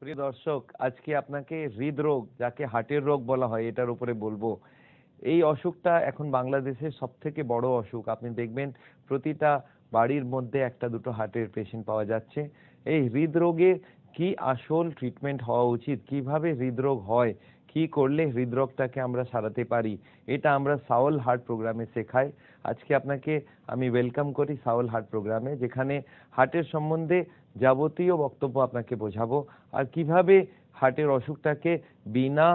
প্রিয় দর্শক, আজকে আপনাকে হৃদরোগ, যাকে হার্টের রোগ বলা হয়, এটার উপরে বলবো। এই অসুখটা এখন বাংলাদেশের সবথেকে বড় অসুখ। আপনি দেখবেন প্রতিটা বাড়ির মধ্যে একটা দুটো হার্টের পেশেন্ট পাওয়া যাচ্ছে। এই হৃদরোগের কি আসল ট্রিটমেন্ট হওয়া উচিত, কিভাবে হৃদরোগ হয়, কি করলে হৃদরোগটাকে আমরা সারাতে পারি, এটা আমরা সাওল হার্ট প্রোগ্রামে শেখাই। আজকে আপনাকে আমি ওয়েলকাম করি সাওল হার্ট প্রোগ্রামে, যেখানে হার্টের সম্বন্ধে যাবতীয় বক্তব্য আপনাকে বোঝাবো, আর কিভাবে হার্টের অসুখটাকে বিনা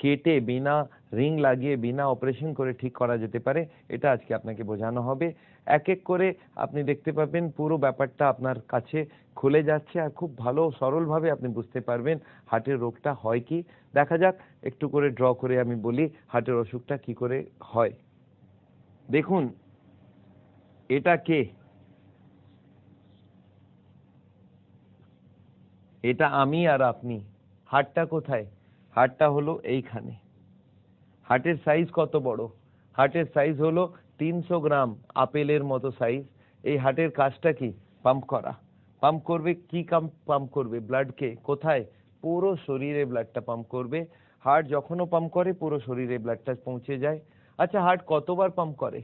কেটে, বিনা রিং লাগিয়ে, বিনা অপারেশন করে ঠিক করা যেতে পারে, এটা আজকে আপনাকে বোঝানো হবে। এক এক করে আপনি দেখতে পাবেন পুরো ব্যাপারটা আপনার কাছে খুলে যাচ্ছে, আর খুব ভালো সরলভাবে আপনি বুঝতে পারবেন হার্টের রোগটা হয় কি। দেখা যাক, একটু করে ড্র করে আমি বলি হার্টের অসুখটা কি করে হয়। দেখুন, এটা কে? এটা আমি আর আপনি। হার্টটা কোথায়? হার্টটা হলো এইখানে। হার্টের সাইজ কত বড়? হার্টের সাইজ হলো 300 গ্রাম, আপেলের মতো সাইজ। এই হার্টের কাজটা কি? পাম্প করা। পাম্প করবে কি? পাম্প করবে ব্লাডকে। কোথায়? পুরো শরীরে ব্লাডটা পাম্প করবে। হার্ট যখনও পাম্প করে পুরো শরীরে ব্লাডটা পৌঁছে যায়। আচ্ছা, হার্ট কতবার পাম্প করে?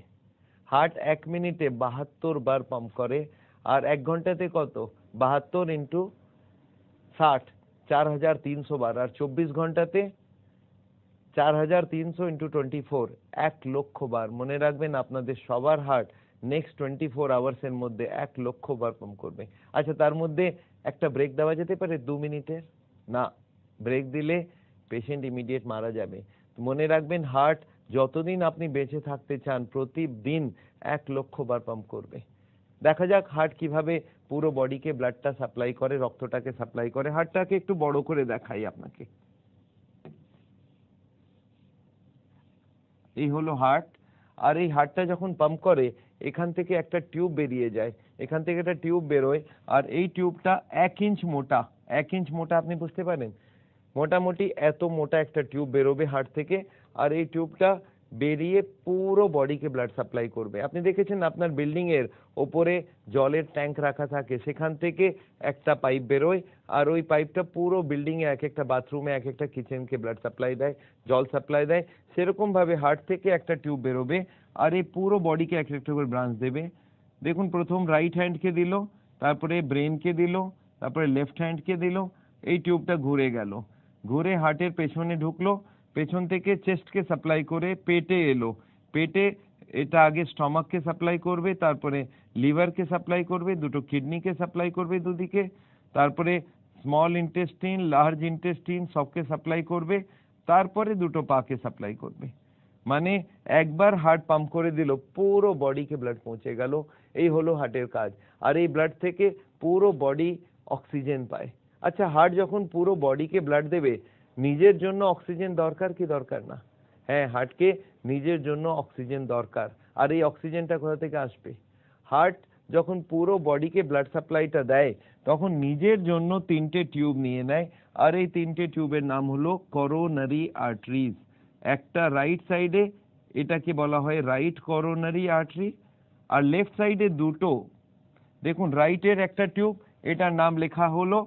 হার্ট 1 মিনিটে 72 বার পাম্প করে। আর 1 ঘন্টাতে কত? 72 ইন্টু 60, 4300 বার। আর 24 ঘন্টাতে 4300 ইন্টু 24, 1,00,000 বার। মনে রাখবেন, আপনাদের সবার হার্ট নেক্সট 24 আওয়ার্সের মধ্যে 1,00,000 বার পাম্প করবে। আচ্ছা, তার মধ্যে একটা ব্রেক দেওয়া যেতে পারে 2 মিনিটের? না, ব্রেক দিলে পেশেন্ট ইমিডিয়েট মারা যাবে। মনে রাখবেন, হার্ট যতদিন আপনি বেঁচে থাকতে চান প্রতিদিন 1,00,000 বার পাম্প করবে। দেখা যাক হার্ট কিভাবে পুরো বডিকে ব্লাডটা সাপ্লাই করে, রক্তটাকে সাপ্লাই করে। হার্টটাকে একটু বড় করে দেখাই আপনাকে। এই হলো হার্ট। আর এই হার্টটা যখন পাম্প করে, এখান থেকে একটা টিউব বেরিয়ে যায়, এখান থেকে একটা টিউব বেরোয়। আর এই টিউবটা 1 ইঞ্চ মোটা। 1 ইঞ্চ মোটা, আপনি বুঝতে পারেন? মোটামুটি এত মোটা একটা টিউব বেরোবে হার্ট থেকে। আর এই টিউবটা বেরিয়ে পুরো বডিকে ব্লাড সাপ্লাই করবে। আপনি দেখেছেন আপনার বিল্ডিং এর ওপরে জলের ট্যাঙ্ক রাখা থাকে, সেখান থেকে একটা পাইপ বেরোয়। আর ওই পাইপটা পুরো বিল্ডিং এ, এক একটা বাথরুমে, এক একটা কিচেনকে ব্লাড সাপ্লাই দেয়, জল সাপ্লাই দেয়। সেরকম ভাবে হার্ট থেকে একটা টিউব বেরোবে, আর এই পুরো বডিকে এক একটা করে ব্রাঞ্চ দেবে। দেখুন, প্রথম রাইট হ্যান্ডকে দিল, তারপরে ব্রেনকে দিল, তারপরে লেফট হ্যান্ডকে দিল। এই টিউবটা ঘুরে গেল, ঘুরে হার্টের পেছনে ঢুকলো, পেছন থেকে চেস্টকে সাপ্লাই করে পেটে এলো। পেটে এটা আগে স্টমাককে সাপ্লাই করবে, তারপরে লিভারকে সাপ্লাই করবে, দুটো কিডনিকে সাপ্লাই করবে দুদিকে, তারপরে স্মল ইন্টেস্টিন, লার্জ ইন্টেস্টিন সবকে সাপ্লাই করবে, তারপরে দুটো পাকে সাপ্লাই করবে। মানে একবার হার্ট পাম্প করে দিল, পুরো বডিকে ব্লাড পৌঁছে গেল। এই হলো হার্টের কাজ। আর এই ব্লাড থেকে পুরো বডি অক্সিজেন পায়। আচ্ছা, হার্ট যখন পুরো বডিকে ব্লাড দেবে, নিজের জন্য অক্সিজেন দরকার কি দরকার না? হ্যাঁ, হার্টকে নিজের জন্য অক্সিজেন দরকার। আর এই অক্সিজেনটা কোথা থেকে আসবে? হার্ট যখন পুরো বডিকে ব্লাড সাপ্লাইটা দেয়, তখন নিজের জন্য 3টে টিউব নিয়ে নেয়। আর এই 3টে টিউবের নাম হলো করোনারি আর্টারিজ। একটা রাইট সাইডে, এটাকে বলা হয় রাইট করোনারি আর্টারি। আর লেফট সাইডে দুটো, দেখুন রাইটের একটা টিউব, এটার নাম লেখা হলো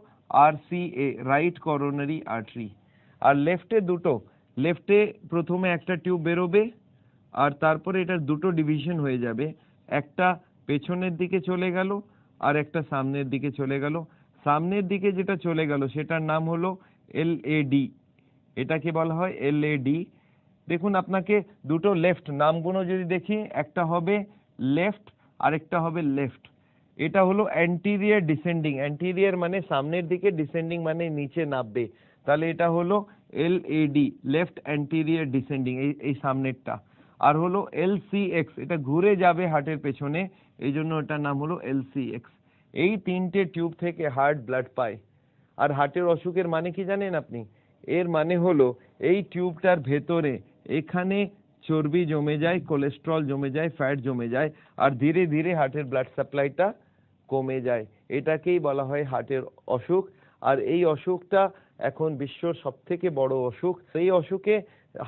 RCA, রাইট করোনারি আর্টারি। আর লেফটে দুটো, লেফটে প্রথমে একটা টিউব বেরোবে, আর তারপরে এটার দুটো ডিভিশন হয়ে যাবে। একটা পেছনের দিকে চলে গেল, আর একটা সামনের দিকে চলে গেল। সামনের দিকে যেটা চলে গেল সেটার নাম হলো LAD, এটাকে বলা হয় LAD। দেখুন, আপনাকে দুটো লেফট নামগুলো যদি দেখি, একটা হবে লেফট আর একটা হবে লেফট। এটা হলো অ্যান্টিরিয়র ডিসেন্ডিং। অ্যান্টিরিয়র মানে সামনের দিকে, ডিসেন্ডিং মানে নিচে নামবে। তাহলে এটা হলো LAD, লেফট অ্যান্টিরিয়র ডিসেন্ডিং, এই সামনেরটা। আর হলো LCX, এটা ঘুরে যাবে হার্টের পেছনে, এই জন্য এটার নাম হলো LCX। এই 3টে টিউব থেকে হার্ট ব্লাড পায়। আর হার্টের অসুখের মানে কি জানেন আপনি? এর মানে হলো এই টিউবটার ভেতরে এখানে চর্বি জমে যায়, কোলেস্ট্রল জমে যায়, ফ্যাট জমে যায়, আর ধীরে ধীরে হার্টের ব্লাড সাপ্লাইটা কমে যায়। এটাকেই বলা হয় হার্টের অসুখ। আর এই অসুখটা এখন বিশ্বর সবথেকে বড় অসুখ। এই অসুখে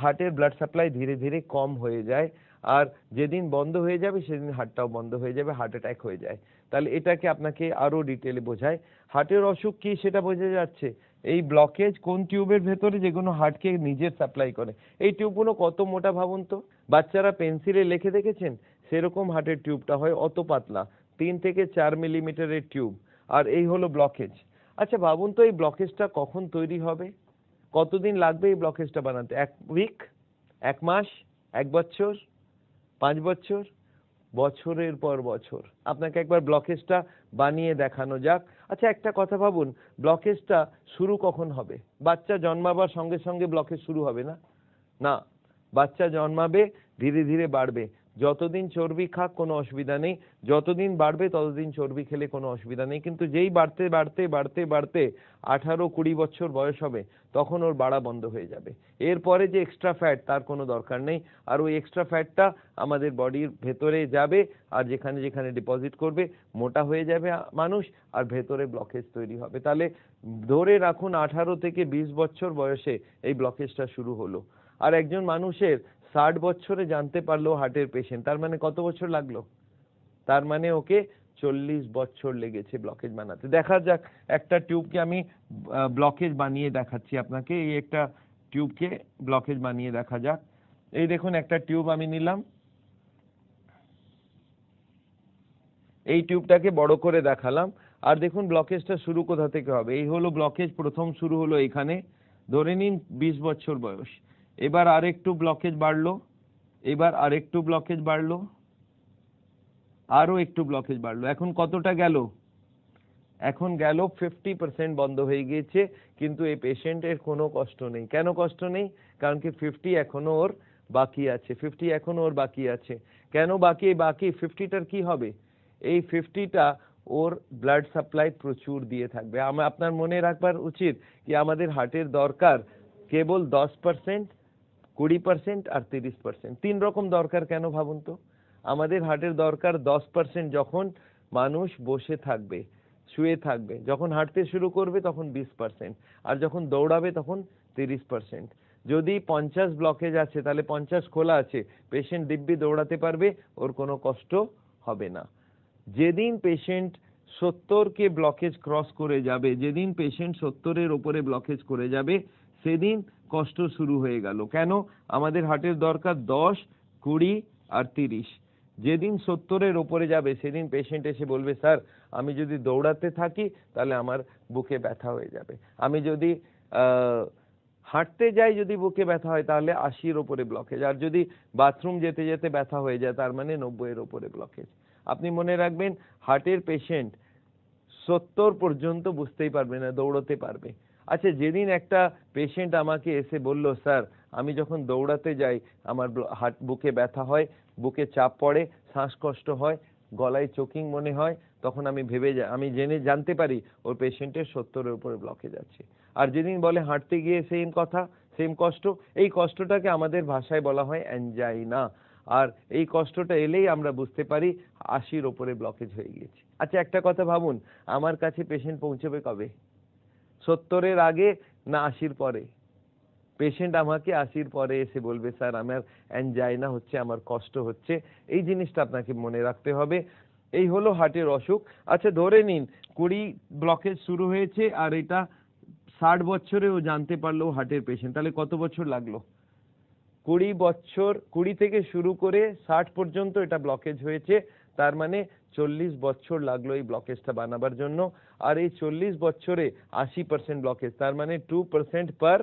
হার্টের ব্লাড সাপ্লাই ধীরে ধীরে কম হয়ে যায়, আর যেদিন বন্ধ হয়ে যাবে সেদিন হার্টটাও বন্ধ হয়ে যাবে, হার্ট অ্যাটাক হয়ে যায়। তাহলে এটাকে আপনাকে আরো ডিটেলে বোঝায়। হার্টের অসুখ কি সেটা বোঝা যাচ্ছে, এই ব্লকেজ কোন টিউবের ভেতরে, যেগুলো হার্টকে নিজের সাপ্লাই করে। এই টিউবগুলো কত মোটা ভাবুন তো, বাচ্চারা পেন্সিলে লিখে দেখেছেন সেরকম হার্টের টিউবটা হয়, অত পাতলা, 3 থেকে 4 মিলিমিটারের টিউব। আর এই হলো ব্লকেজ। আচ্ছা ভাবুন তো এই ব্লকেজটা কখন তৈরি হবে, কতদিন লাগবে এই ব্লকেজটা বানাতে? 1 উইক, 1 মাস, 1 বছর, 5 বছর, বছরের পর বছর। আপনাকে একবার ব্লকেজটা বানিয়ে দেখানো যাক। আচ্ছা একটা কথা ভাবুন, ব্লকেজটা শুরু কখন হবে? বাচ্চা জন্মাবার সঙ্গে সঙ্গে ব্লকেজ শুরু হবে না, না, বাচ্চা জন্মাবে, ধীরে ধীরে বাড়বে। যতদিন চর্বি খাক কোনো অসুবিধা নেই, যতদিন বাড়বে ততদিন চর্বি খেলে কোনো অসুবিধা নেই, কিন্তু যেই বাড়তে বাড়তে বাড়তে বাড়তে 18-20 বছর বয়স হবে তখন ওর বাড়া বন্ধ হয়ে যাবে। এরপরে যে এক্সট্রা ফ্যাট তার কোনো দরকার নেই, আর ওই এক্সট্রা ফ্যাটটা আমাদের বডির ভেতরে যাবে, আর যেখানে যেখানে ডিপোজিট করবে মোটা হয়ে যাবে মানুষ, আর ভেতরে ব্লকেজ তৈরি হবে। তাহলে ধরে রাখুন 18 থেকে 20 বছর বয়সে এই ব্লকেজটা শুরু হলো, আর একজন মানুষের 60 বছরে জানতে পারলো হার্টের পেশেন্ট, তার মানে কত বছর লাগলো? তার মানে ওকে 40 বছর লেগেছে ব্লকেজ বানাতে। দেখা যাক একটা টিউবকে আমি ব্লকেজ বানিয়ে দেখাচ্ছি আপনাকে, এই একটা টিউবকে ব্লকেজ বানিয়ে দেখা যাক। এই দেখুন একটা টিউব আমি নিলাম, এই টিউবটাকে বড় করে দেখালাম, আর দেখুন ব্লকেজটা শুরু কোথা থেকে হবে। এই হলো ব্লকেজ, প্রথম শুরু হলো এখানে, ধরে নিন 20 বছর বয়স। এবার আরেকটু ব্লকেজ বাড়লো, এবার আরেকটু ব্লকেজ বাড়লো, আরো একটু ব্লকেজ বাড়লো। এখন কতটা গেল? এখন গেল 50% বন্ধ হয়ে গিয়েছে, কিন্তু এই পেশেন্টের কোনো কষ্ট নেই। কেন কষ্ট নেই? কারণ কি 50 এখনো ওর বাকি আছে, 50 এখনো ওর বাকি আছে। কেন বাকি? বাকি 50টার কি হবে? এই 50টা ওর ব্লাড সাপ্লাই প্রচুর দিয়ে থাকবে। আপনার মনে রাখবার উচিত কি আমাদের হার্টের দরকার কেবল 10%, 20% আর 30%, 3 রকম দরকার। কেন ভাবুন তো? আমাদের হার্টের দরকার 10% যখন মানুষ বসে থাকবে, শুয়ে থাকবে, যখন হাঁটতে শুরু করবে তখন 20%, আর যখন দৌড়াবে তখন 30%। যদি 50 ব্লকেজ আছে তাহলে 50 খোলা আছে, পেশেন্ট দিব্যি দৌড়াতে পারবে, ওর কোনো কষ্ট হবে না। যেদিন পেশেন্ট 70 কে ব্লকেজ ক্রস করে যাবে, যেদিন পেশেন্ট 70-এর উপরে ব্লকেজ করে যাবে, সেদিন কষ্ট শুরু হয়ে গেল। কেন? আমাদের হার্টের দরকার 10, 20 আর 30। যেদিন 70-এর উপরে যাবে সেদিন পেশেন্ট এসে বলবে, স্যার আমি যদি দৌড়াতে থাকি তাহলে আমার বুকে ব্যথা হয়ে যাবে, আমি যদি হাঁটতে যাই যদি বুকে ব্যথা হয় তাহলে 80-এর উপরে ব্লকেজ, আর যদি বাথরুম যেতে যেতে ব্যথা হয়ে যায় তার মানে 90-এর উপরে ব্লকেজ। আপনি মনে রাখবেন হার্টের পেশেন্ট 70 পর্যন্ত বুঝতেই পারবে না, দৌড়াতে পারবে। আচ্ছা যেদিন একটা পেশেন্ট আমাকে এসে বলল, স্যার আমি যখন দৌড়াতে যাই আমার বুকে ব্যথা হয়, বুকে চাপ পড়ে, শ্বাসকষ্ট হয়, গলায় চোকিং মনে হয়, তখন আমি আমি জানতে পারি ওর পেশেন্টের 70-এর উপরে ব্লকেজ আছে। আর যেদিন বলে হাঁটতে গিয়ে সেম কথা, সেম কষ্ট, এই কষ্টটাকে আমাদের ভাষায় বলা হয় অ্যানজাইনা। আর এই কষ্টটা এলেই আমরা বুঝতে পারি 80-র উপরে ব্লকেজ হয়ে গিয়েছে। আচ্ছা একটা কথা ভাবুন, আমার কাছে পেশেন্ট পৌঁছবে কবে? 70-এর আগে না 80-র পরে? পেশেন্ট আমাকে 80-র পরে এসে বলবে, স্যার আমার অ্যানজাইনা হচ্ছে, আমার কষ্ট হচ্ছে। এই জিনিসটা আপনাকে মনে রাখতে হবে। এই হলো হার্টের অসুখ। আচ্ছা ধরে নিন 20 ব্লকেজ শুরু হয়েছে, আর এটা 60 বছরে ও জানতে পারলো হার্টের পেশেন্ট, তাহলে কত বছর লাগলো? 20 বছর, 20 থেকে শুরু করে 60 পর্যন্ত এটা ব্লকেজ হয়েছে, তার মানে 40 বছর লাগলো এই ব্লকেজটা বানাবার জন্য। আর এই 40 বছরে 80% ব্লকেজ, তার মানে 2% পার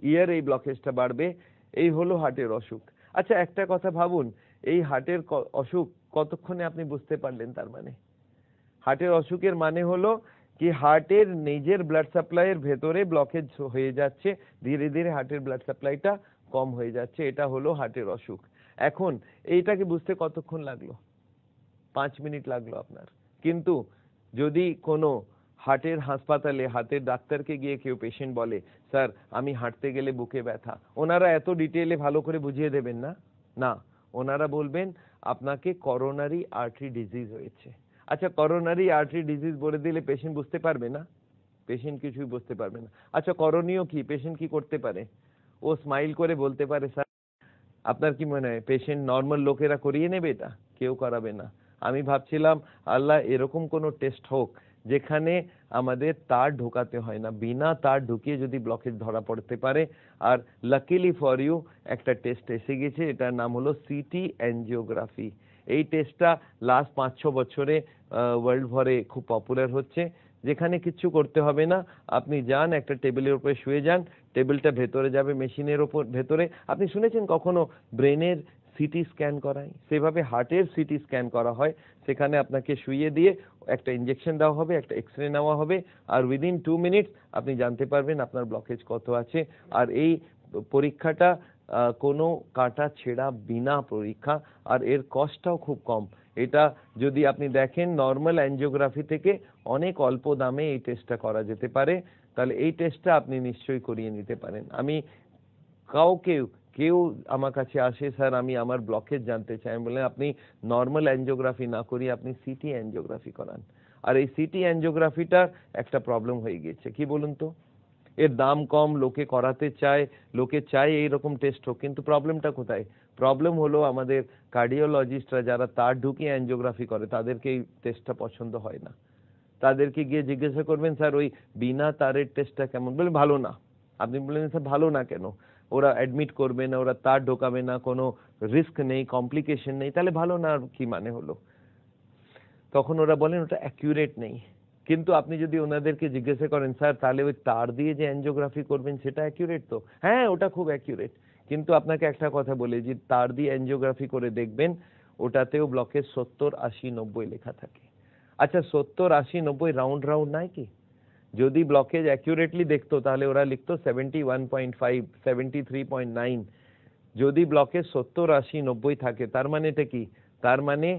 ইয়ার এই ব্লকেজটা বাড়বে। এই হলো হার্টের অসুখ। আচ্ছা একটা কথা ভাবুন, এই হার্টের অসুখ কতক্ষণে আপনি বুঝতে পারলেন? তার মানে হার্টের অসুখের মানে হলো কি হার্টের নিজের ব্লাড সাপ্লাইয়ের ভেতরে ব্লকেজ হয়ে যাচ্ছে, ধীরে ধীরে হার্টের ব্লাড সাপ্লাইটা কম হয়ে যাচ্ছে, এটা হলো হার্টের অসুখ। এখন এইটাকে বুঝতে কতক্ষণ লাগলো? 5 মিনিট লাগলো আপনার। কিন্তু যদি কোনো হার্টের হাসপাতালে হার্টের ডাক্তারকে গিয়ে কেউ পেশেন্ট বলে, স্যার আমি হাঁটতে গেলে বুকে ব্যথা, ওনারা এত ডিটেইলে ভালো করে বুঝিয়ে দেবেন না, না, ওনারা বলবেন আপনাকে করোনারি আর্টারি ডিজিজ হয়েছে। আচ্ছা করোনারি আর্টারি ডিজিজ বলে দিলে পেশেন্ট বুঝতে পারবে না? পেশেন্ট কিছুই বুঝতে পারবে না। আচ্ছা করণীয় কি? পেশেন্ট কি করতে পারে? ও স্মাইল করে বলতে পারে, স্যার আপনার কি মনে হয় পেশেন্ট নর্মাল লোকেরা করিয়ে নেবে? এটা কেউ করাবে না। আমি ভাবছিলাম আল্লাহ এরকম কোনো টেস্ট হোক যেখানে আমাদের তার ঢোকাতে হয় না, বিনা তার ঢুকিয়ে যদি ব্লকেজ ধরা পড়তে পারে। আর লাকিলি ফর ইউ একটা টেস্ট এসে গেছে, এটার নাম হলো সিটি অ্যাঞ্জিওগ্রাফি। এই টেস্টটা লাস্ট 5-6 বছরে ওয়ার্ল্ড ভরে খুব পপুলার হচ্ছে, যেখানে কিচ্ছু করতে হবে না। আপনি যান, একটা টেবিলের উপরে শুয়ে যান, টেবিলটা ভেতরে যাবে মেশিনের ওপর ভেতরে। আপনি শুনেছেন কখনো ব্রেনের সিটি স্ক্যান করায়? সেভাবে হার্টের সিটি স্ক্যান করা হয়। সেখানে আপনাকে শুইয়ে দিয়ে একটা ইনজেকশন দেওয়া হবে, একটা এক্সরে নেওয়া হবে, আর উইদিন 2 মিনিটস আপনি জানতে পারবেন আপনার ব্লকেজ কত আছে। আর এই পরীক্ষাটা কোনো কাটা ছেঁড়া বিনা পরীক্ষা, আর এর কস্টটাও খুব কম। এটা যদি আপনি দেখেন নর্মাল অ্যাঞ্জিওগ্রাফি থেকে অনেক অল্প দামে এই টেস্টটা করা যেতে পারে। তাহলে এই টেস্টটা আপনি নিশ্চয়ই করিয়ে নিতে পারেন। আমি কেউ আমার কাছে আসে, স্যার আমি আমার ব্লকেজ জানতে চাই, আমি বললাম আপনি নর্মাল অ্যাঞ্জিওগ্রাফি না করিয়ে আপনি সিটি অ্যাঞ্জিওগ্রাফি করান। আর এই সিটি অ্যাঞ্জিওগ্রাফিটার একটা প্রবলেম হয়ে গিয়েছে, কি বলুন তো? এর দাম কম, লোকে করাতে চায়, লোকে চায় এইরকম টেস্ট হোক, কিন্তু প্রবলেমটা কোথায়? প্রবলেম হলো আমাদের কার্ডিওলজিস্টরা যারা তার ঢুকিয়ে অ্যাঞ্জিওগ্রাফি করে তাদেরকে এই টেস্টটা পছন্দ হয় না। তাদেরকে গিয়ে জিজ্ঞাসা করবেন স্যার ওই বিনা তারের টেস্টটা কেমন, বলে ভালো না। আপনি বললেন স্যার ভালো না কেন? ওরা অ্যাডমিট করবে না, ওরা তার ঢোকাবে না, কোনো রিস্ক নেই, কমপ্লিকেশন নেই, তাহলে ভালো না আর কি মানে হলো? তখন ওরা বলেন ওটা অ্যাকিউরেট নেই। কিন্তু আপনি যদি ওনাদেরকে জিজ্ঞাসা করেন স্যার তাহলে ওই তার দিয়ে যে অ্যাঞ্জিওগ্রাফি করবেন সেটা অ্যাকিউরেট তো? হ্যাঁ ওটা খুব অ্যাকিউরেট। কিন্তু আপনাকে একটা কথা বলি, যে তার দিয়ে অ্যাঞ্জিওগ্রাফি করে দেখবেন ওটাতেও ব্লকেজ 70, 80, 90 লেখা থাকে। আচ্ছা 70, 80, 90 রাউন্ড রাউন্ড নাই কি? যদি ব্লকেজ অ্যাকিউরেটলি দেখতো তাহলে ওরা লিখতো 71.5, 73.9। যদি ব্লকেজ 70, 80, 90 থাকে তার মানে এটা কি? তার মানে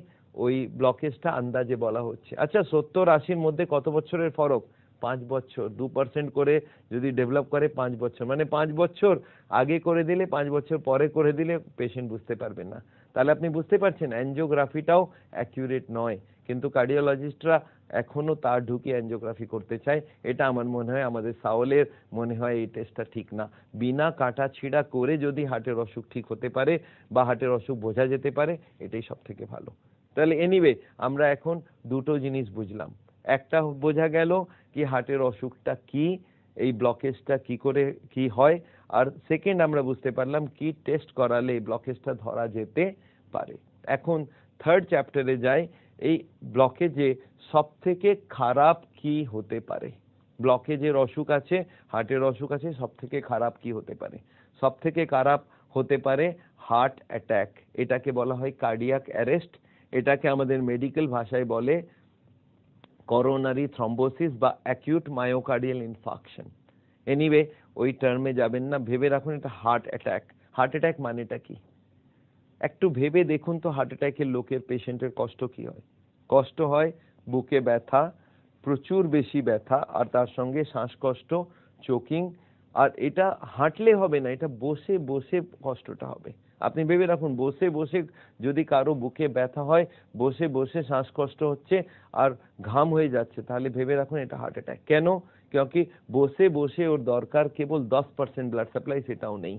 ওই ব্লকেজটা আন্দাজে বলা হচ্ছে। আচ্ছা 70, 80-র মধ্যে কত বছরের ফরক? 5 বছর। 2% করে যদি ডেভেলপ করে 5 বছর, মানে 5 বছর আগে করে দিলে 5 বছর পরে করে দিলে পেশেন্ট বুঝতে পারবে না। তাহলে আপনি বুঝতে পারছেন অ্যাঞ্জিওগ্রাফিটাও অ্যাকিউরেট নয়, কিন্তু কার্ডিওলজিস্টরা এখনো তার ঢুকিয়ে অ্যাঞ্জিওগ্রাফি করতে চায়। এটা আমার মনে হয় আমাদের সাওলের মনে হয় এই টেস্টটা ঠিক না। বিনা কাটা ছিঁড়া করে যদি হার্টের অসুখ ঠিক হতে পারে বা হার্টের অসুখ বোঝা যেতে পারে, এটাই সব থেকে ভালো। তাহলে এনিওয়ে আমরা এখন দুটো জিনিস বুঝলাম। একটা বোঝা গেল কি হার্টের অসুখটা কি, এই ব্লকেজটা কি করে কি হয়, আর সেকেন্ড আমরা বুঝতে পারলাম কি টেস্ট করালে এই ব্লকেজটা ধরা যেতে পারে। এখন থার্ড চ্যাপ্টারে যাই, এই ব্লকেজে সব থেকে খারাপ কি হতে পারে? ব্লকেজের অসুখ আছে, হার্টের অসুখ আছে, সব থেকে খারাপ কি হতে পারে? সব থেকে খারাপ হতে পারে হার্ট অ্যাটাক। এটাকে বলা হয় কার্ডিয়াক অ্যারেস্ট। এটাকে আমাদের মেডিকেল ভাষায় বলে করোনারি থ্রম্বোসিস বা অ্যাকিউট মায়োকার্ডিয়াল ইনফাকশন। এনিওয়ে ওই টার্মে যাবেন না, ভেবে রাখুন এটা হার্ট অ্যাটাক। হার্ট অ্যাটাক মানেটা কি একটু ভেবে দেখুন তো। হার্ট অ্যাটাকের লোকের পেশেন্টের কষ্ট কি হয়? কষ্ট হয় বুকে ব্যথা, প্রচুর বেশি ব্যথা, আর তার সঙ্গে শ্বাসকষ্ট, চোকিং। আর এটা হাঁটলে হবে না, এটা বসে বসে কষ্টটা হবে। আপনি ভেবে রাখুন বসে বসে যদি কারো বুকে ব্যথা হয়, বসে বসে শ্বাসকষ্ট হচ্ছে আর ঘাম হয়ে যাচ্ছে, তাহলে ভেবে রাখুন এটা হার্ট অ্যাটাক। কেন? क्योंकि বসে বসে ওর দরকার কেবল 10% ব্লাড সাপ্লাই, সেটাও নেই।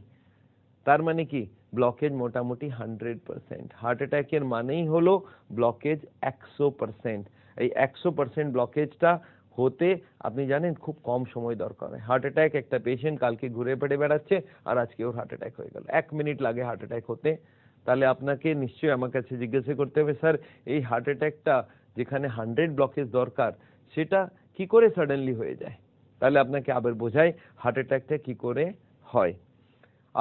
তার মানে কি ব্লকেজ মোটামুটি 100%। হার্ট অ্যাটাকের মানেই হলো ব্লকেজ 100%। এই 100% ব্লকেজটা হতে আপনি জানেন খুব কম সময় দরকার হয়। হার্ট অ্যাটাক একটা পেশেন্ট কালকে ঘুরে পেটে বেড়াচ্ছে আর আজকে ওর হার্ট অ্যাটাক হয়ে গেল, 1 মিনিট লাগে হার্ট অ্যাটাক হতে। তাহলে আপনাকে নিশ্চয়ই আমার কাছে জিজ্ঞাসা করতে হবে স্যার এই হার্ট অ্যাটাকটা যেখানে 100 ব্লকেজ দরকার সেটা কি করে সাডেনলি হয়ে যায়? তাহলে আপনাকে আবার বোঝাই হার্ট অ্যাটাকটা কি করে হয়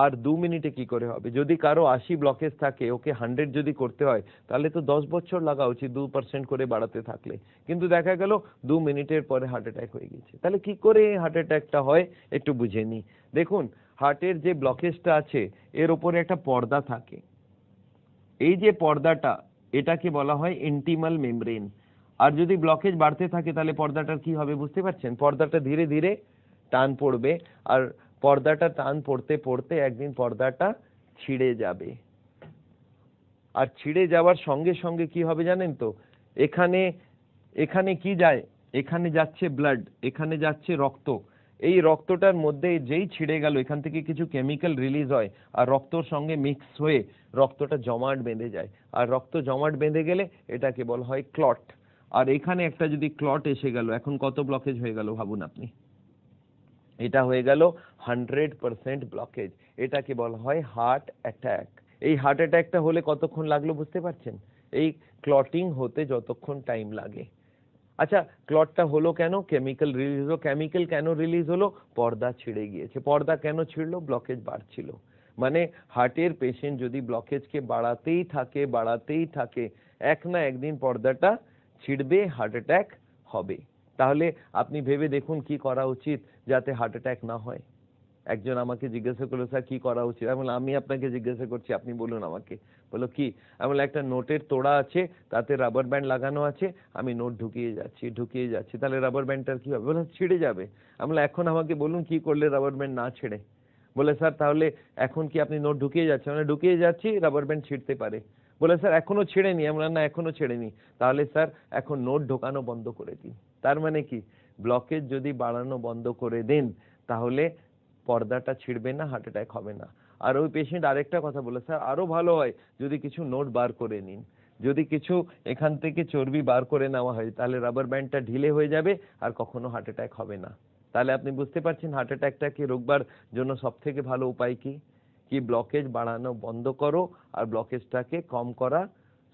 আর 2 মিনিটে কি করে হবে। যদি কারো 80 ব্লকেজ থাকে, ওকে 100 যদি করতে হয় তাহলে তো 10 বছর লাগা উচিত 2% করে বাড়াতে থাকলে, কিন্তু দেখা গেল 2 মিনিটের পরে হার্ট অ্যাটাক হয়ে গেছে। তাহলে কি করে হার্ট অ্যাটাকটা হয় একটু বুঝে নি। দেখুন হার্টের যে ব্লকেজটা আছে এর উপরে একটা পর্দা থাকে, এই যে পর্দাটা এটাকে বলা হয় ইন্টিমাল মেমব্রেন। আর যদি ব্লকেজ বাড়তে থাকে তাহলে পর্দাটার কি হবে বুঝতে পারছেন? পর্দাটা ধীরে ধীরে টান পড়বে, আর পর্দাটা টান পড়তে পড়তে একদিন পর্দাটা ছিঁড়ে যাবে। আর ছিঁড়ে যাওয়ার সঙ্গে সঙ্গে কি হবে জানেন তো? এখানে এখানে কি যায়? এখানে যাচ্ছে ব্লাড, এখানে যাচ্ছে রক্ত, এই রক্তটার মধ্যে যেই ছিঁড়ে গেল এখান থেকে কিছু কেমিক্যাল রিলিজ হয় আর রক্তর সঙ্গে মিক্স হয়ে রক্তটা জমাট বেঁধে যায়, আর রক্ত জমাট বেঁধে গেলে এটাকে বলা হয় ক্লট। আর এখানে একটা যদি ক্লট এসে গেল, এখন কত ব্লকেজ হয়ে গেল ভাবুন আপনি, এটা হয়ে গেল 100% ব্লকেজ। এটাকে বলা হয় হার্ট অ্যাটাক। এই হার্ট অ্যাটাকটা হলে কতক্ষণ লাগলো বুঝতে পারছেন? এই ক্লটিং হতে যতক্ষণ টাইম লাগে। আচ্ছা, ক্লটটা হলো কেন? কেমিক্যাল রিলিজ হলো। কেমিক্যাল কেন রিলিজ হলো? পর্দা ছিঁড়ে গিয়েছে। পর্দা কেন ছিঁড়লো? ব্লকেজ বাড়ছিল। মানে হার্টের পেশেন্ট যদি ব্লকেজকে বাড়াতেই থাকে, এক না একদিন পর্দাটা ছিঁড়বে, হার্ট অ্যাটাক হবে। তাহলে আপনি ভেবে দেখুন কি করা উচিত যাতে হার্ট অ্যাটাক না হয়। একজন আমাকে জিজ্ঞাসা করলো, স্যার কি করা উচিত? আমি আপনাকে জিজ্ঞাসা করছি, আপনি বলুন আমাকে। বললো কি? আমি বললাম একটা নোটের তোড়া আছে, তাতে রাবার ব্যান্ড লাগানো আছে, আমি নোট ঢুকিয়ে যাচ্ছি, তাহলে রাবার ব্যান্ডটার কি হবে? বলে ছিঁড়ে যাবে। আমি বললাম এখন আমাকে বলুন কি করলে রাবার ব্যান্ড না ছেড়ে? বলে স্যার তাহলে এখন কি আপনি নোট ঢুকিয়ে যাচ্ছেন? মানে ঢুকিয়ে যাচ্ছি, রাবার ব্যান্ড ছিঁড়তে পারে। বলে স্যার এখনো ছেড়েনি। আমি বললাম না এখনো ছেড়েনি। তাহলে স্যার এখন নোট ঢোকানো বন্ধ করে দিন। তার মানে কি? ব্লকেজ যদি বাড়ানো বন্ধ করে দেন তাহলে পর্দাটা ছিঁড়বে না, হার্ট অ্যাটাক হবে না। আর ওই পেশেন্ট আরেকটা কথা বলে, স্যার আরো ভালো হয় যদি কিছু নোট বার করে নিন, যদি কিছু এখান থেকে চর্বি বার করে নেওয়া হয় তাহলে রাবার ব্যান্ডটা ঢিলে হয়ে যাবে আর কখনো হার্ট অ্যাটাক হবে না। তাহলে আপনি বুঝতে পারছেন হার্ট অ্যাটাকটাকে রোকবার জন্য সব থেকে ভালো উপায় কি? কি ব্লকেজ বাড়ানো বন্ধ করো আর ব্লকেজটাকে কম করা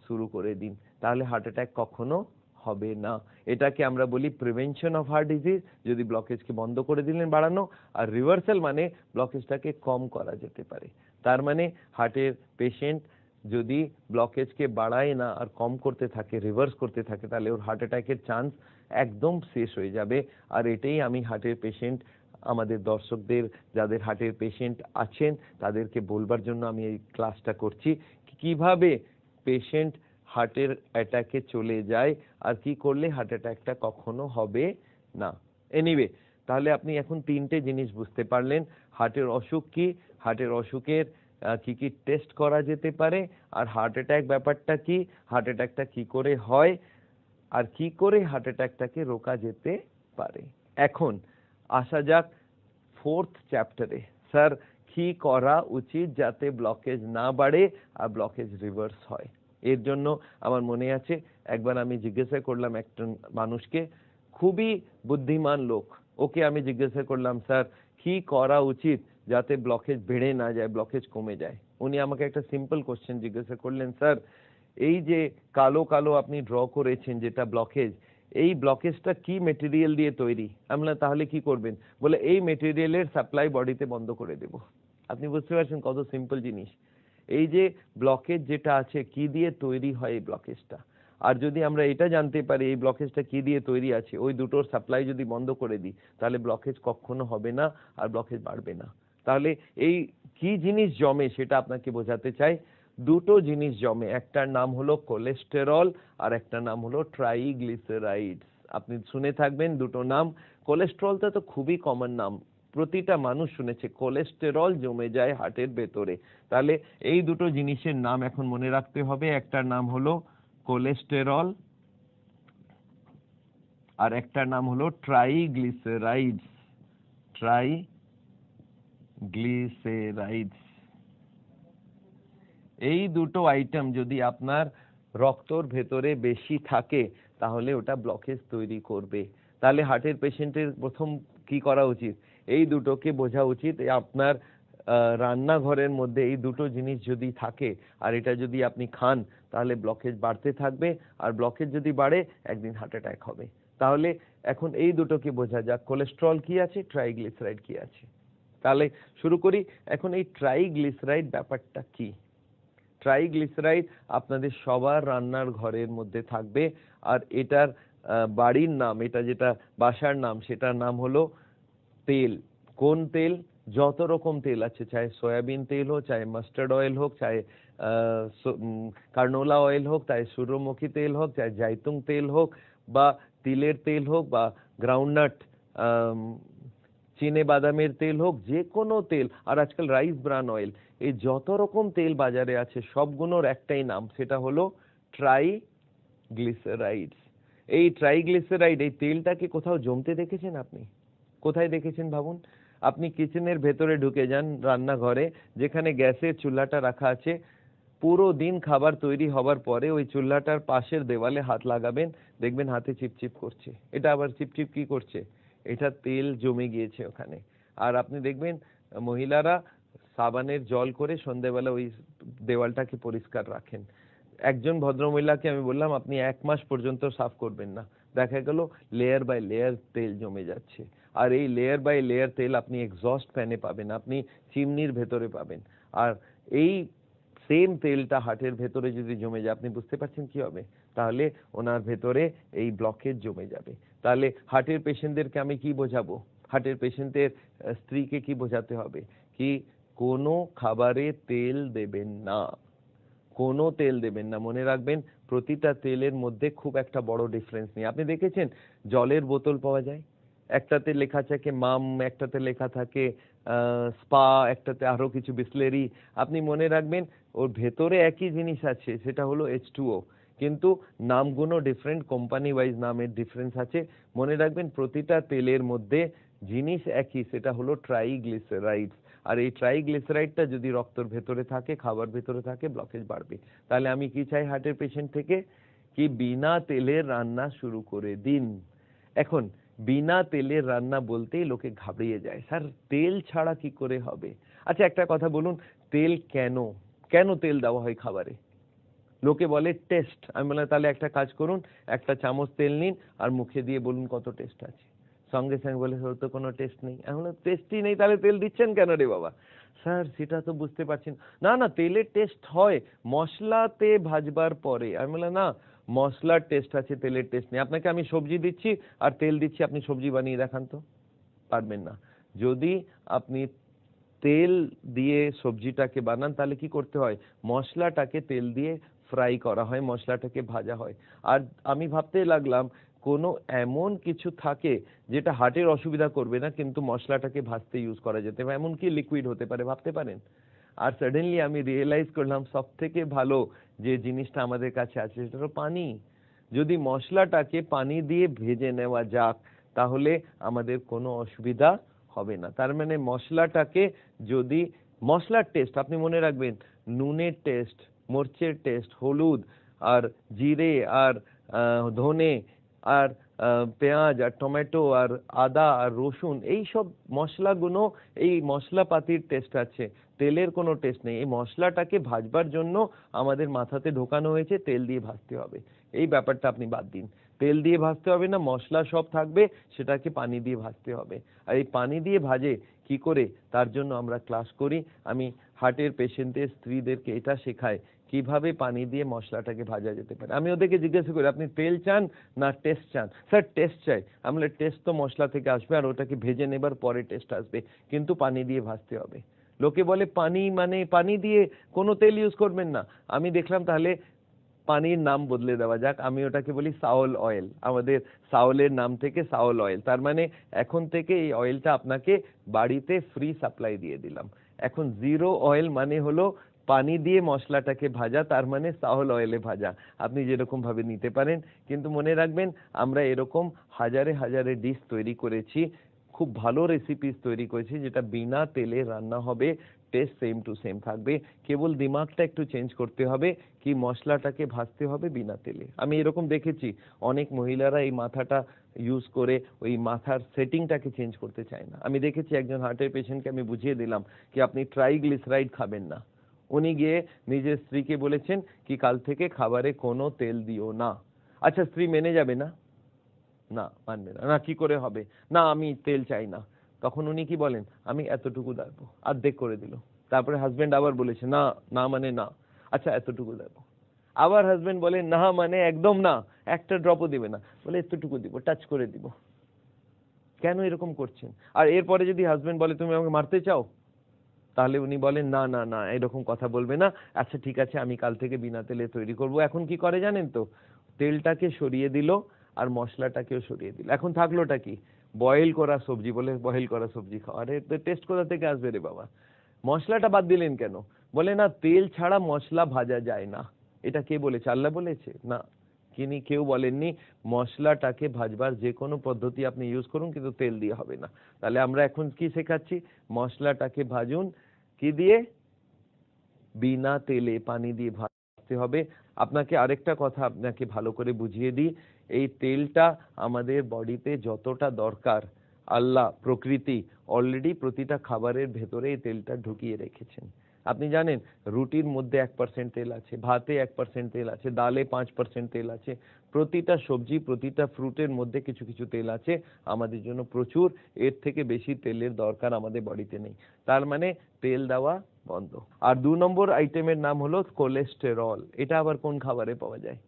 শুরু করে দিন, তাহলে হার্ট অ্যাটাক কখনো হবে না। এটাকে আমরা বলি প্রিভেনশন অফ হার্ট ডিজিজ। যদি ব্লকেজকে বন্ধ করে দিলেন বাড়ানো, আর রিভার্সাল মানে ব্লকেজটাকে কম করা যেতে পারে। তার মানে হার্টের পেশেন্ট যদি ব্লকেজকে বাড়ায় না আর কম করতে থাকে, রিভার্স করতে থাকে, তাহলে ওর হার্ট অ্যাটাকের চান্স একদম শেষ হয়ে যাবে। আর এটাই আমি হার্টের পেশেন্ট, আমাদের দর্শকদের যাদের হার্টের পেশেন্ট আছেন তাদেরকে বলবার জন্য আমি এই ক্লাসটা করছি, কিভাবে পেশেন্ট হার্টের অ্যাটাকে চলে যায় আর কি করলে হার্ট অ্যাটাকটা কখনো হবে না। এনিওয়ে, তাহলে আপনি এখন তিনটে জিনিস বুঝতে পারলেন। হার্টের অসুখ কি, হার্টের অসুখের কি কি টেস্ট করা যেতে পারে, আর হার্ট অ্যাটাক ব্যাপারটা কি, হার্ট অ্যাটাকটা কি করে হয়, আর কি করে হার্ট অ্যাটাকটাকে রোকা যেতে পারে। এখন আসা যাক ফোর্থ চ্যাপ্টারে। স্যার কি করা উচিত যাতে ব্লকেজ না বাড়ে আর ব্লকেজ রিভার্স হয়? এর জন্য আমার মনে আছে একবার আমি জিজ্ঞাসা করলাম একজন মানুষকে, খুবই বুদ্ধিমান লোক, ওকে আমি জিজ্ঞাসা করলাম স্যার কি করা উচিত যাতে ব্লকেজ বেড়ে না যায়, ব্লকেজ কমে যায়? উনি আমাকে একটা সিম্পল কোশ্চেন জিজ্ঞাসা করলেন, স্যার এই যে কালো কালো আপনি ড্র করেছেন যেটা ব্লকেজ, এই ব্লকেজটা কি মেটেরিয়াল দিয়ে তৈরি? আমি বললাম তাহলে কি করবেন? বলে এই মেটেরিয়ালের সাপ্লাই বডিতে বন্ধ করে দেব। আপনি বুঝতে পারছেন কত সিম্পল জিনিস। এই যে ব্লকেজ যেটা আছে কি দিয়ে তৈরি হয় এই ব্লকেজটা, আর যদি আমরা এটা জানতে পারি এই ব্লকেজটা কি দিয়ে তৈরি আছে, ওই দুটোর সাপ্লাই যদি বন্ধ করে দিই তাহলে ব্লকেজ কখনো হবে না আর ব্লকেজ বাড়বে না। তাহলে এই কি জিনিস জমে সেটা আপনাকে বোঝাতে চাই। দুটো জিনিস জমে, একটার নাম হলো কোলেস্টেরল আর একটা নাম হলো ট্রাইগ্লিসারাইডস। আপনি শুনে থাকবেন দুটো নাম। কোলেস্টেরলটা তো খুবই কমন নাম, প্রতিটা মানুষ শুনেছে কোলেস্টেরল জমে যায় হার্টের ভেতরে। তাহলে এই দুটো জিনিসের নাম এখন মনে রাখতে হবে, একটার নাম হলো কোলেস্টেরল আর একটার নাম হলো ট্রাইগ্লিসারাইডস। ট্রাইগ্লিসারাইডস এই দুটো আইটেম যদি আপনার রক্তর ভেতরে বেশি থাকে তাহলে ওটা ব্লকেজ তৈরি করবে। তাহলে হার্টের পেশেন্টের প্রথম কি করা উচিত? এই দুটোকে বোঝা উচিত। আপনার রান্নাঘরের মধ্যে এই দুটো জিনিস যদি থাকে আর এটা যদি আপনি খান তাহলে ব্লকেজ বাড়তে থাকবে, আর ব্লকেজ যদি বাড়ে একদিন হার্ট অ্যাটাক হবে। তাহলে এখন এই দুটোকে বোঝা যাক, কোলেস্টেরল কি আছে, ট্রাইগ্লিসারাইড কি আছে। তাহলে শুরু করি। এখন এই ট্রাইগ্লিসারাইড ব্যাপারটা কি? ট্রাইগ্লিসারাইড আপনাদের সবার রান্নার ঘরের মধ্যে থাকবে, আর এটার বাড়ির নাম, এটা যেটা বাসার নাম, সেটার নাম হলো তেল। কোন তেল? যত রকম তেল আছে, চাहे সয়াবিন তেল হোক, চাहे মাস্টার্ড অয়েল হোক, চাहे কার্নোলা অয়েল হোক, চাहे সূর্যমুখী তেল হোক, চাहे জাইতুং তেল হোক, বা তিলের তেল হোক, বা গ্রাউন্ডনাট চিনে বাদামের তেল হোক, যে কোনো তেল, আর আজকাল রাইস ব্রান অয়েল, এই যত রকম তেল বাজারে আছে সবগুলোর একটাই নাম, সেটা হলো ট্রাইগ্লিসারাইডস। এই ট্রাইগ্লিসারাইড, এই তেলটাকে কোথাও জমতে দেখেছেন আপনি? কোথায় দেখেছেন ভাবুন? আপনি কিচেনের ভেতরে ঢুকে যান, রান্নাঘরে, যেখানে গ্যাসের চুলাটা রাখা আছে, পুরো দিন খাবার তৈরি হবার পরে ওই চুলাটার পাশের দেওয়ালে হাত লাগাবেন, দেখবেন হাতে চিপচিপ করছে। এটা আবার চিপচিপ কি করছে? এটা তেল জমে গিয়েছে ওখানে। আর আপনি দেখবেন মহিলারা সাবানের জল করে সন্ধ্যেবেলা ওই দেওয়ালটাকে পরিষ্কার রাখেন। একজন ভদ্রমহিলাকে আমি বললাম আপনি 1 মাস পর্যন্ত সাফ করবেন না, দেখা গেল লেয়ার বাই লেয়ার তেল জমে যাচ্ছে। আর এই লেয়ার বাই লেয়ার তেল আপনি এক্সস্ট ফ্যানে পাবেন, আপনি চিমনির ভেতরে পাবেন। আর এই সেম তেলটা হার্টের ভেতরে যদি জমে যায়, আপনি বুঝতে পারছেন কি হবে? তাহলে ওনার ভেতরে এই ব্লকেজ জমে যাবে। তাহলে হার্টের পেশেন্টদেরকে আমি কি বোঝাবো? হার্টের পেশেন্টের স্ত্রীকে কি বোঝাতে হবে? কি কোনো খাবারে তেল দেবেন না, কোনো তেল দেবেন না। মনে রাখবেন প্রতিটা তেলের মধ্যে খুব একটা বড় ডিফারেন্স নেই। আপনি দেখেছেন জলের বোতল পাওয়া যায়, একটাতে লেখা থাকে মাম, একটাতে লেখা থাকে স্পা, একটাতে আরো কিছু বিসলেরি। আপনি মনে রাখবেন ওর ভেতরে একই জিনিস আছে, সেটা হলো H2O, কিন্তু নামগুলো ডিফারেন্ট, কোম্পানি ওয়াইজ নামের ডিফারেন্স আছে। মনে রাখবেন প্রতিটা তেলের মধ্যে জিনিস একই, সেটা হলো ট্রাইগ্লিসারাইডস। আর এই ট্রাইগ্লিসারাইডটা যদি রক্তের ভেতরে থাকে, খাবার ভেতরে থাকে, ব্লকেজ বাড়বে। তাহলে আমি কি চাই হার্টের পেশেন্ট থেকে? কি বিনা তেলের রান্না শুরু করে দিন। এখন বিনা তেলের রান্না বলতেই লোকে ঘাবড়িয়ে যায়, স্যার তেল ছাড়া কি করে হবে? আচ্ছা একটা কথা বলুন, তেল কেন কেন তেল দেওয়া হয় খাবারে? লোকে বলে টেস্ট। আমি বললাম তাহলে একটা কাজ করুন, একটা চামচ তেল নিন আর মুখে দিয়ে বলুন কত টেস্ট আছে। সঙ্গে সঙ্গে বলে ওর তো কোনো টেস্ট নেই। এখন টেস্টই নেই, তাহলে তেল দিচ্ছেন কেন রে বাবা? স্যার সেটা তো বুঝতে পারছেন না। না তেলের টেস্ট হয় মশলাতে ভাজবার পরে। আমি বললাম না, মশলার টেস্ট আছে, তেলের টেস্ট নেই। আপনাকে আমি সবজি দিচ্ছি আর তেল দিচ্ছি, আপনি সবজি বানিয়ে দেখান তো। পারবেন না। যদি আপনি তেল দিয়ে সবজিটাকে বানান তাহলে কি করতে হয়? মশলাটাকে তেল দিয়ে ফ্রাই করা হয়, মশলাটাকে ভাজা হয়। আর আমি ভাবতে লাগলাম কোনো এমন কিছু থাকে যেটা হার্টের অসুবিধা করবে না, কিন্তু মশলাটাকে ভাজতে ইউজ করা যেতে পারে, এমন কি লিকুইড হতে পারে? ভাবতে পারেন? আর সাডেনলি আমি রিয়েলাইজ করলাম সব থেকে ভালো যে জিনিসটা আমাদের কাছে আছে সেটা হলো পানি। যদি মশলাটাকে পানি দিয়ে ভেজে নেওয়া যাক তাহলে আমাদের কোনো অসুবিধা হবে না। তার মানে মশলাটাকে যদি মশলার টেস্ট আপনি মনে রাখবেন, নুনের টেস্ট, মরচের টেস্ট, হলুদ আর জিরে আর ধনে আর পেঁয়াজ আর টমেটো আর আদা আর রসুন, এই সব মশলাগুলো, এই মশলাপাতির টেস্ট আছে, তেলের কোনো টেস্ট নেই। এই মশলাটাকে ভাজবার জন্য আমাদের মাথাতে ঢোকানো হয়েছে তেল দিয়ে ভাজতে হবে। এই ব্যাপারটা আপনি বাদ দিন, তেল দিয়ে ভাজতে হবে না, মশলা সব থাকবে, সেটাকে পানি দিয়ে ভাজতে হবে। আর এই পানি দিয়ে ভাজে কি করে, তার জন্য আমরা ক্লাস করি। আমি হার্টের পেশেন্টের স্ত্রীদেরকে এটা শেখাই কিভাবে পানি দিয়ে মশলাটাকে ভাজা যেতে পারে। আমি ওদেরকে জিজ্ঞাসা করি আপনি তেল চান না টেস্ট চান? স্যার টেস্ট চাই। আমরা টেস্ট তো মশলা থেকে আসবে আর ওটাকে ভেজে নেবার পরে টেস্ট আসবে, কিন্তু পানি দিয়ে ভাজতে হবে। লোকে বলে পানি মানে পানি দিয়ে কোনো তেল ইউজ করবেন না। আমি দেখলাম তাহলে পানির নাম বদলে দেওয়া যাক, আমি ওটাকে বলি সাওল অয়েল। আমাদের সাওলের নাম থেকে সাওল অয়েল, তার মানে এখন থেকে এই অয়েলটা আপনাকে বাড়িতে ফ্রি সাপ্লাই দিয়ে দিলাম। এখন জিরো অয়েল মানে হলো পানি দিয়ে মশলাটাকে ভাজা, তার মানে সাওল অয়েলে ভাজা। আপনি যেরকম ভাবে নিতে পারেন, কিন্তু মনে রাখবেন আমরা এরকম হাজারে হাজারে ডিশ তৈরি করেছি, খুব ভালো রেসিপিস তৈরি করেছি যেটা বিনা তেলে রান্না হবে, টেস্ট সেম টু সেম থাকবে। কেবল দিমাগটা একটু চেঞ্জ করতে হবে, কি মশলাটাকে ভাজতে হবে বিনা তেলে। আমি এরকম দেখেছি অনেক মহিলারা এই মাথাটা ইউজ করে ওই মাথার সেটিংটাকে চেঞ্জ করতে চায় না। আমি দেখেছি একজন হার্টের পেশেন্টকে আমি বুঝিয়ে দিলাম কি আপনি ট্রাইগ্লিসারাইড খাবেন না। উনি গিয়ে নিজের স্ত্রীকে বলেছেন কি কাল থেকে খাবারে কোনো তেল দিও না। আচ্ছা স্ত্রী মেনে যাবে না? না, মানবে না। না কি করে হবে? না আমি তেল চাই না। তখন উনি কি বলেন, আমি এতটুকু দেবো, অর্ধেক করে দিল। তারপরে হাজবেন্ড আবার বলেছে না, না মানে না। আচ্ছা এতটুকু দেবো। আবার হাজবেন্ড বলে না মানে একদম না, একটা ড্রপও দিবে না। বলে এতটুকু দিব, টাচ করে দিব। কেন এরকম করছেন? আর এরপরে যদি হাজবেন্ড বলে তুমি আমাকে মারতে চাও, তাহলে উনি বলেন না না না এরকম কথা বলবে না, আচ্ছা ঠিক আছে আমি কাল থেকে বিনা তেলে তৈরি করব। এখন কি করে জানেন তো, তেলটাকে সরিয়ে দিল আর মশলাটাকেও সরিয়ে দিল। এখন থাকলোটা কি? বয়েল করা সবজি। বলে বয়েল করা সবজি খাও। আরে টেস্ট কোথা থেকে আসবে রে বাবা? মশলাটা বাদ দিলেন কেন? বলে না তেল ছাড়া মশলা ভাজা যায় না। এটা কে বলেছে? আল্লাহ বলেছে? না, কিনি কেউ বলেননি মশলাটাকে ভাজবার যে কোনো পদ্ধতি আপনি ইউজ করুন কিন্তু তেল দিয়ে হবে না। তাহলে আমরা এখন কি শেখাচ্ছি, মশলাটাকে ভাজুন কি দিয়ে, বিনা তেলে পানি দিয়ে ভাজতে হবে। আপনাকে আরেকটা কথা আপনাকে ভালো করে বুঝিয়ে দিই, এই তেলটা আমাদের বডিতে যতটা দরকার আল্লাহ প্রকৃতি অলরেডি প্রতিটা খাবারের ভেতরে এই তেলটা ঢুকিয়ে রেখেছেন। আপনি জানেন রুটির মধ্যে 1% তেল আছে, ভাতে 1% তেল আছে, ডালে 5% তেল আছে, প্রতিটা সবজি প্রতিটা ফ্রুটের মধ্যে কিছু কিছু তেল আছে আমাদের জন্য প্রচুর, এর থেকে বেশি তেলের দরকার আমাদের বডিতে নেই। তার মানে তেল দেওয়া বন্ধ। আর 2 নম্বর আইটেমের নাম হলো কোলেস্টেরল। এটা আবার কোন খাবারে পাওয়া যায়?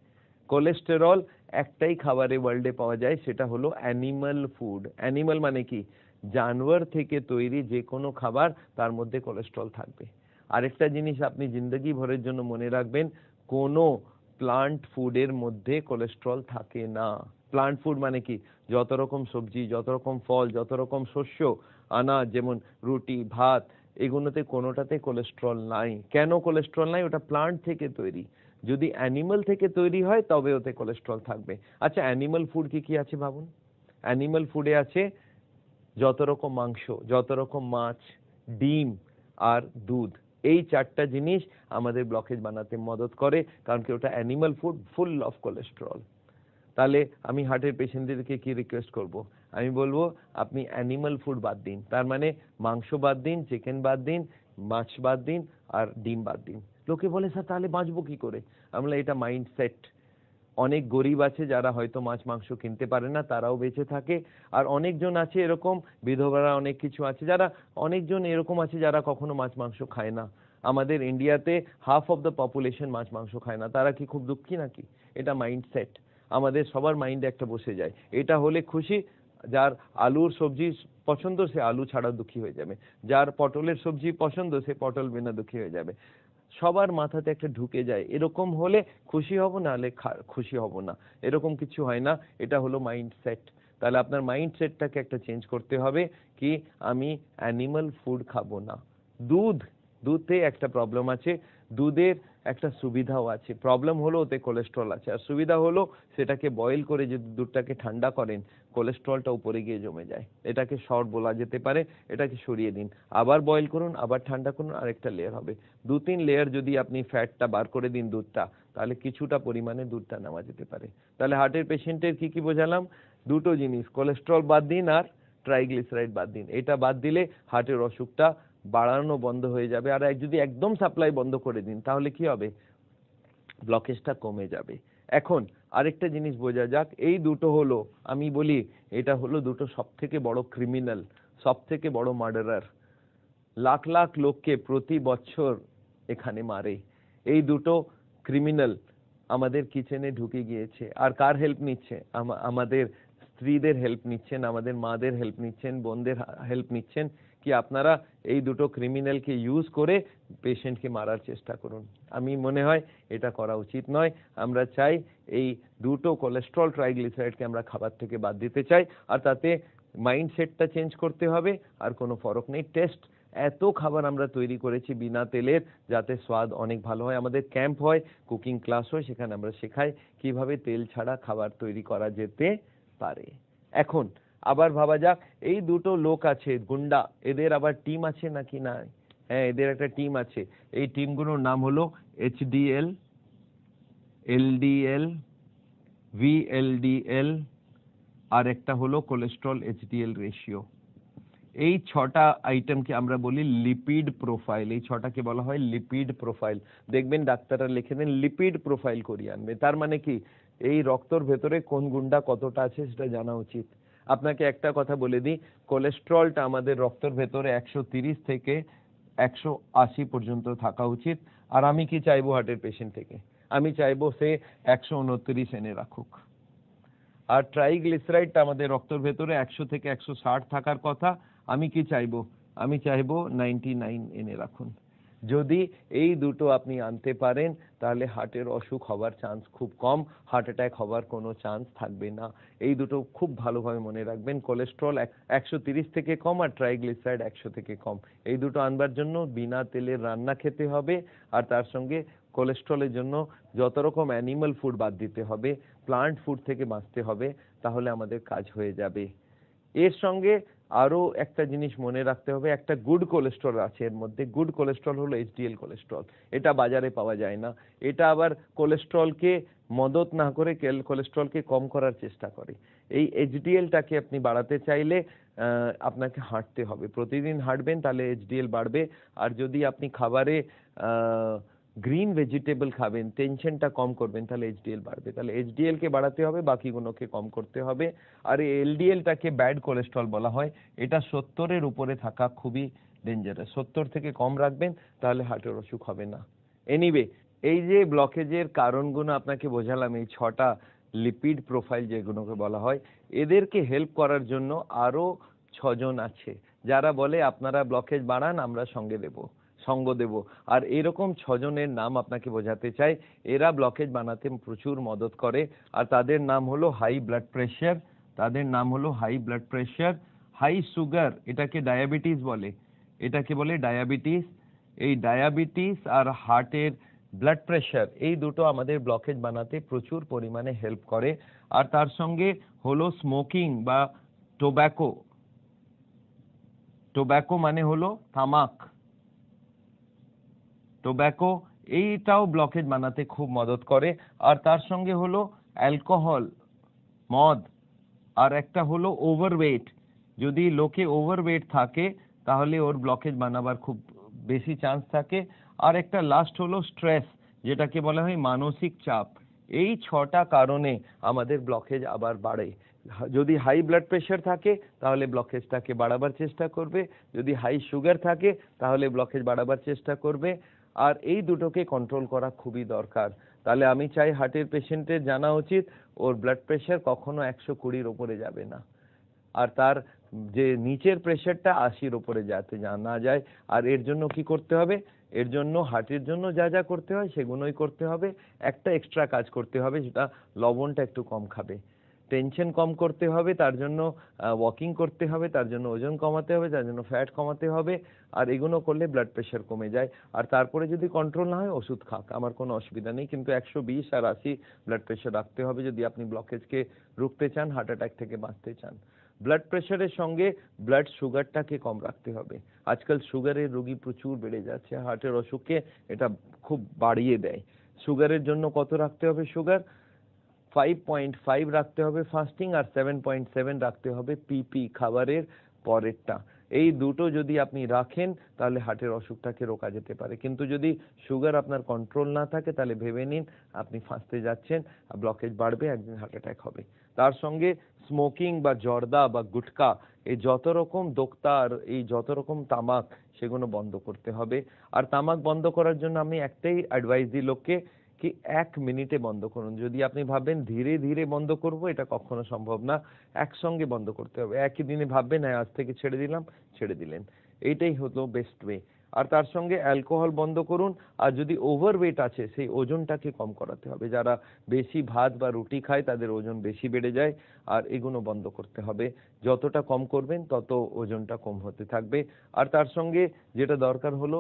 কোলেস্টেরল একটাই খাবারে ওয়ার্ল্ডে পাওয়া যায়, সেটা হলো অ্যানিমাল ফুড। অ্যানিমাল মানে কি, জানোয়ার থেকে তৈরি যে কোনো খাবার তার মধ্যে কোলেস্টেরল থাকবে। আরেকটা জিনিস আপনি জিন্দগি ভরের জন্য মনে রাখবেন, কোনো প্লান্ট ফুডের মধ্যে কোলেস্টেরল থাকে না। প্লান্ট ফুড মানে কি, যত রকম সবজি, যত রকম ফল, যত রকম শস্য, আনাজ যেমন রুটি ভাত, এগুলোতে কোনোটাতে কোলেস্টেরল নাই। কেন কোলেস্টেরল নাই? ওটা প্লান্ট থেকে তৈরি। যদি অ্যানিমাল থেকে তৈরি হয় তবে ওতে কোলেস্টেরল থাকবে। আচ্ছা অ্যানিমাল ফুড কি কি আছে ভাবুন। অ্যানিমাল ফুডে আছে যত রকম মাংস, যত রকম মাছ, ডিম আর দুধ। এই 4টা জিনিস আমাদের ব্লকেজ বানাতে মদত করে, কারণ কি ওটা animal food full of cholesterol. তাহলে আমি হার্টের পেশেন্টদেরকে কি রিকোয়েস্ট করব, আমি বলবো আপনি অ্যানিমাল ফুড বাদ দিন। তার মানে মাংস বাদ দিন, চিকেন বাদ দিন, মাছ বাদ দিন আর ডিম বাদ দিন। লোকে বলে স্যার তাহলে বাঁচবো কি করে? আমরা এটা মাইন্ডসেট। অনেক গরিব আছে যারা হয়তো মাছ মাংস কিনতে পারে না, তারাও বেঁচে থাকে। আর অনেকজন আছে এরকম, বিধবারা অনেক কিছু আছে যারা, অনেকজন এরকম আছে যারা কখনো মাছ মাংস খায় না। আমাদের ইন্ডিয়াতে হাফ অফ দ্য পপুলেশন মাছ মাংস খায় না। তারা কি খুব দুঃখী নাকি? এটা মাইন্ডসেট। আমাদের সবার মাইন্ডে একটা বসে যায়, এটা হলে খুশি। যার আলুর সবজি পছন্দ সে আলু ছাড়া দুঃখী হয়ে যাবে, যার পটলের সবজি পছন্দ সে পটল বিনা দুঃখী হয়ে যাবে। সবার মাথাতে একটা ঢুকে যায়, এরকম হলে খুশি হব না হলে খুশি হব না, এরকম কিছু হয় না। এটা হলো মাইন্ডসেট। তাহলে আপনার মাইন্ডসেটটাকে একটা চেঞ্জ করতে হবে কি আমি অ্যানিমাল ফুড খাবো না। দুধে একটা প্রবলেম আছে, দুধের একটা সুবিধাও আছে। প্রবলেম হলো ওতে কোলেস্ট্রল আছে, আর সুবিধা হলো সেটাকে বয়েল করে যদি দুধটাকে ঠান্ডা করেন কোলেস্ট্রলটা উপরে গিয়ে জমে যায়। এটাকে শর্ট বলা যেতে পারে। এটাকে সরিয়ে দিন, আবার বয়েল করুন, আবার ঠান্ডা করুন, আরেকটা লেয়ার হবে। 2-3 লেয়ার যদি আপনি ফ্যাটটা বার করে দিন দুধটা, তাহলে কিছুটা পরিমাণে দুধটা নেওয়া যেতে পারে। তাহলে হার্টের পেশেন্টের কি কি বোঝালাম? দুটো জিনিস, কোলেস্ট্রল বাদ দিন আর ট্রাইগ্লিসারাইড বাদ দিন। এটা বাদ দিলে হার্টের অসুখটা বাড়ানো বন্ধ হয়ে যাবে। আর যদি একদম সাপ্লাই বন্ধ করে দিন তাহলে কি হবে? ব্লকেজটা কমে যাবে। এখন আরেকটা জিনিস বোঝা যাক, এই দুটো হলো, আমি বলি এটা হলো দুটো সবথেকে বড় ক্রিমিনাল, সবথেকে বড় মার্ডারার। লাখ লাখ লোককে প্রতি বছর এখানে মারে। এই দুটো ক্রিমিনাল আমাদের কিচেনে ঢুকে গিয়েছে। আর কার হেল্প নিচ্ছে? আমাদের স্ত্রীদের হেল্প নিচ্ছেন, আমাদের মাদের হেল্প নিচ্ছেন, বোনদের হেল্প নিচ্ছেন। কি আপনারা এই দুটো ক্রিমিনালকে ইউজ করে পেশেন্টকে মারার চেষ্টা করুন? আমি মনে হয় এটা করা উচিত নয়। আমরা চাই এই দুটো কোলেস্ট্রল ট্রাইগ্লিসারাইডকে আমরা খাবার থেকে বাদ দিতে চাই, আর তাতে মাইন্ডসেটটা চেঞ্জ করতে হবে। আর কোনো ফরক নেই। টেস্ট এত খাবার আমরা তৈরি করেছি বিনা তেলের, যাতে স্বাদ অনেক ভালো হয়। আমাদের ক্যাম্প হয়, কুকিং ক্লাস হয়, সেখানে আমরা শেখাই কিভাবে তেল ছাড়া খাবার তৈরি করা যেতে পারে। এখন আবার ভাবা যাক, এই দুটো লোক আছে গুন্ডা, এদের আবার টিম আছে নাকি না? হ্যাঁ, এদের একটা টিম আছে। এই টিমগুলোর নাম হলো HDL, LDL, VLDL আর একটা হলো কোলেস্ট্রল HDL রেশিও। এই 6টা আইটেমকে আমরা বলি লিপিড প্রোফাইল। এই 6টাকে বলা হয় লিপিড প্রোফাইল। দেখবেন ডাক্তাররা লিখে দেন লিপিড প্রোফাইল করিয়ে আনবে। তার মানে কি, এই রক্তর ভেতরে কোন গুন্ডা কতটা আছে সেটা জানা উচিত। আপনাকে একটা কথা বলে দিই, কোলেস্ট্রলটা আমাদের রক্তের ভেতরে 130 থেকে 180 পর্যন্ত থাকা উচিত। আর আমি কি চাইবো হার্টের পেশেন্ট থেকে? আমি চাইবো সে 129 এনে রাখুক। আর ট্রাইগ্লিসারাইডটা আমাদের রক্তের ভেতরে 100 থেকে 160 থাকার কথা। আমি কি চাইবো? আমি চাইবো 99 এনে রাখুন। যদি এই দুটো আপনি আনতে পারেন তাহলে হার্টের অসুখ হওয়ার চান্স খুব কম, হার্ট অ্যাটাক হওয়ার কোনো চান্স থাকবে না। এই দুটো খুব ভালোভাবে মনে রাখবেন, কোলেস্ট্রল 130 থেকে কম আর ট্রাইগ্লিসারাইড 100 থেকে কম। এই দুটো আনবার জন্য বিনা তেলের রান্না খেতে হবে, আর তার সঙ্গে কোলেস্ট্রলের জন্য যত রকম অ্যানিমাল ফুড বাদ দিতে হবে, প্লান্ট ফুড থেকে বাঁচতে হবে, তাহলে আমাদের কাজ হয়ে যাবে। এর সঙ্গে আরো একটা জিনিস মনে রাখতে হবে, একটা গুড কোলেস্ট্রল আছে এর মধ্যে। গুড কোলেস্ট্রল হলো এইচডিএল কোলেস্ট্রল। এটা বাজারে পাওয়া যায় না। এটা আবার কোলেস্ট্রলকে মদত না করে কোলেস্ট্রলকে কম করার চেষ্টা করে। এই এইচডিএলটাকে আপনি বাড়াতে চাইলে আপনাকে হাঁটতে হবে, প্রতিদিন হাঁটবেন তাহলে এইচডিএল বাড়বে। আর যদি আপনি খাবারে গ্রিন ভেজিটেবল খাবেন, টেনশনটা কম করবেন, তাহলে এইচডিএল বাড়বে। তাহলে এইচডিএল কে বাড়াতে হবে, বাকিগুলোকে কম করতে হবে। আর এই এলডিএলটাকে ব্যাড কোলেস্ট্রল বলা হয়। এটা 70-এর উপরে থাকা খুবই ডেঞ্জারাস। 70 থেকে কম রাখবেন, তাহলে হার্টের অসুখ হবে না। এনিওয়ে, এই যে ব্লকেজের কারণগুলো আপনাকে বোঝালাম, এই 6টা লিপিড প্রোফাইল যেগুলোকে বলা হয়, এদেরকে হেল্প করার জন্য আরো 6 জন আছে যারা বলে আপনারা ব্লকেজ বাড়ান, আমরা সঙ্গ দেব। আর এরকম 6 জনের নাম আপনাকে বোঝাতে চাই। এরা ব্লকেজ বানাতে প্রচুর মদত করে, আর তাদের নাম হলো high blood pressure, high sugar, এটাকে ডায়াবেটিস বলে, এই ডায়াবেটিস আর হার্টের ব্লাড প্রেশার, এই দুটো আমাদের ব্লকেজ বানাতে প্রচুর পরিমাণে হেল্প করে। আর তার সঙ্গে হলো স্মোকিং বা টোব্যাকো মানে হলো তামাক, এইটাও ব্লকেজ বানাতে খুব মদত করে। আর তার সঙ্গে হলো অ্যালকোহল, মদ, আর একটা হলো ওভারওয়েট। যদি লোকে ওভারওয়েট থাকে তাহলে ওর ব্লকেজ বানাবার খুব বেশি চান্স থাকে। আর একটা লাস্ট হলো স্ট্রেস, যেটাকে বলা হয় মানসিক চাপ। এই 6টা কারণে আমাদের ব্লকেজ আবার বাড়ে। যদি হাই ব্লাড প্রেশার থাকে তাহলে ব্লকেজটাকে বাড়াবার চেষ্টা করবে, যদি হাই সুগার থাকে তাহলে ব্লকেজ বাড়াবার চেষ্টা করবে। আর এই দুটোকে কন্ট্রোল করা খুবই দরকার। তাহলে আমি চাই হার্টের পেশেন্টের জানা উচিত ওর ব্লাড প্রেশার কখনো 120-র উপরে যাবে না, আর তার যে নিচের প্রেশারটা 80-র উপরে যাতে না যায়। আর এর জন্য কি করতে হবে? এর জন্য হার্টের জন্য যা যা করতে হয় সেগুলোই করতে হবে। একটা এক্সট্রা কাজ করতে হবে, সেটা লবণটা একটু কম খাবে। টেনশন কম করতে হবে, তার জন্য ওয়াকিং করতে হবে, তার জন্য ওজন কমাতে হবে, তার জন্য ফ্যাট কমাতে হবে। আর এগুলো করলে ব্লাড প্রেশার কমে যায়। আর তারপরে যদি কন্ট্রোল না হয় ওষুধ খাক, আমার কোনো অসুবিধা নেই, কিন্তু 120 আর 80 ব্লাড প্রেশার রাখতে হবে যদি আপনি ব্লকেজকে রুখতে চান, হার্ট অ্যাটাক থেকে বাঁচতে চান। ব্লাড প্রেশারের সঙ্গে ব্লাড সুগারটাকে কম রাখতে হবে। আজকাল সুগারের রোগী প্রচুর বেড়ে যাচ্ছে, হার্টের অসুখকে এটা খুব বাড়িয়ে দেয়। সুগারের জন্য কত রাখতে হবে? সুগার 5.5 রাখতে হবে ফাস্টিং, আর 7.7 রাখতে হবে পিপি, খাবারের পরেরটা। এই দুটো যদি আপনি রাখেন তাহলে হার্টের অসুখটাকে রোকা যেতে পারে। কিন্তু যদি সুগার আপনার কন্ট্রোল না থাকে তাহলে ভেবে নিন আপনি ফাঁসতে যাচ্ছেন, ব্লকেজ বাড়বে, একদিন হার্ট অ্যাটাক হবে। তার সঙ্গে স্মোকিং বা জর্দা বা গুটকা, এই যত রকম দোক্তার, এই যত রকম তামাক, সেগুলো বন্ধ করতে হবে। আর তামাক বন্ধ করার জন্য আমি একটাই অ্যাডভাইস দিই লোককে, কি 1 মিনিটে বন্ধ করুন। যদি আপনি ভাবেন ধীরে ধীরে বন্ধ করব, এটা কখনো সম্ভব না, একসঙ্গে বন্ধ করতে হবে। একই দিনে ভাববেন হ্যাঁ আজ থেকে ছেড়ে দিলেন, এইটাই হলো বেস্ট ওয়ে। আর তার সঙ্গে অ্যালকোহল বন্ধ করুন। আর যদি ওভারওয়েট আছে সেই ওজনটাকে কম করাতে হবে। যারা বেশি ভাত বা রুটি খায় তাদের ওজন বেশি বেড়ে যায়, আর এগুলো বন্ধ করতে হবে। যতটা কম করবেন তত ওজনটা কম হতে থাকবে। আর তার সঙ্গে যেটা দরকার হলো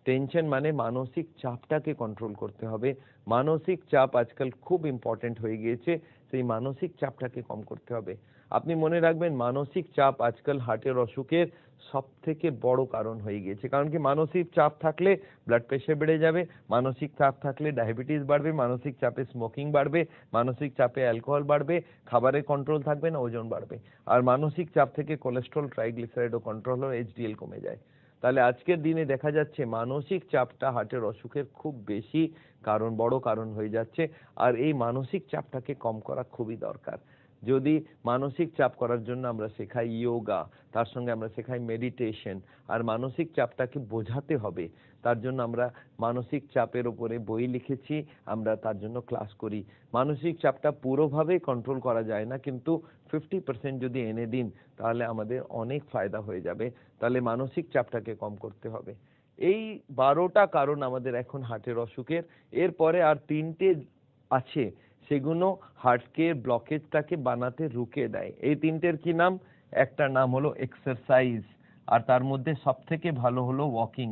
টেনশন মানে মানসিক চাপটাকে কন্ট্রোল করতে হবে। মানসিক চাপ আজকাল খুব ইম্পর্টেন্ট হয়ে গিয়েছে, সেই মানসিক চাপটাকে কম করতে হবে। আপনি মনে রাখবেন মানসিক চাপ আজকাল হার্টের অসুখের সব থেকে বড় কারণ হয়ে গিয়েছে। কারণ কি, মানসিক চাপ থাকলে ব্লাড প্রেশার বেড়ে যাবে, মানসিক চাপ থাকলে ডায়াবেটিস বাড়বে, মানসিক চাপে স্মোকিং বাড়বে, মানসিক চাপে অ্যালকোহল বাড়বে, খাবারের কন্ট্রোল থাকবে না, ওজন বাড়বে। আর মানসিক চাপ থেকে কোলেস্ট্রল, ট্রাইগ্লিসারাইডও কন্ট্রোল হয়, এইচডিএল কমে যায়। তাহলে আজকের দিনে দেখা যাচ্ছে মানসিক চাপটা হার্টের অসুখের খুব বেশি বড় কারণ হয়ে যাচ্ছে। আর এই মানসিক চাপটাকে কম করা খুবই দরকার। যদি মানসিক চাপ করার জন্য আমরা শেখাই যোগা, তার সঙ্গে আমরা শেখাই মেডিটেশন, আর মানসিক চাপটাকে বোঝাতে হবে, তার জন্য আমরা মানসিক চাপের উপরে বই লিখেছি, আমরা তার জন্য ক্লাস করি। মানসিক চাপটা পুরোভাবে কন্ট্রোল করা যায় না, কিন্তু 50% যদি এনে দিন তাহলে আমাদের অনেক ফায়দা হয়ে যাবে। তাহলে মানসিক চাপটাকে কম করতে হবে। এই 12টা কারণ আমাদের এখন হার্টের অসুখের। এরপরে আর 3টে আছে, সেগুলো হার্টকে ব্লকেজটাকে বানাতে রুকে দেয়। এই 3টের কি নাম? একটা নাম হলো এক্সারসাইজ, আর তার মধ্যে সবথেকে ভালো হলো ওয়াকিং।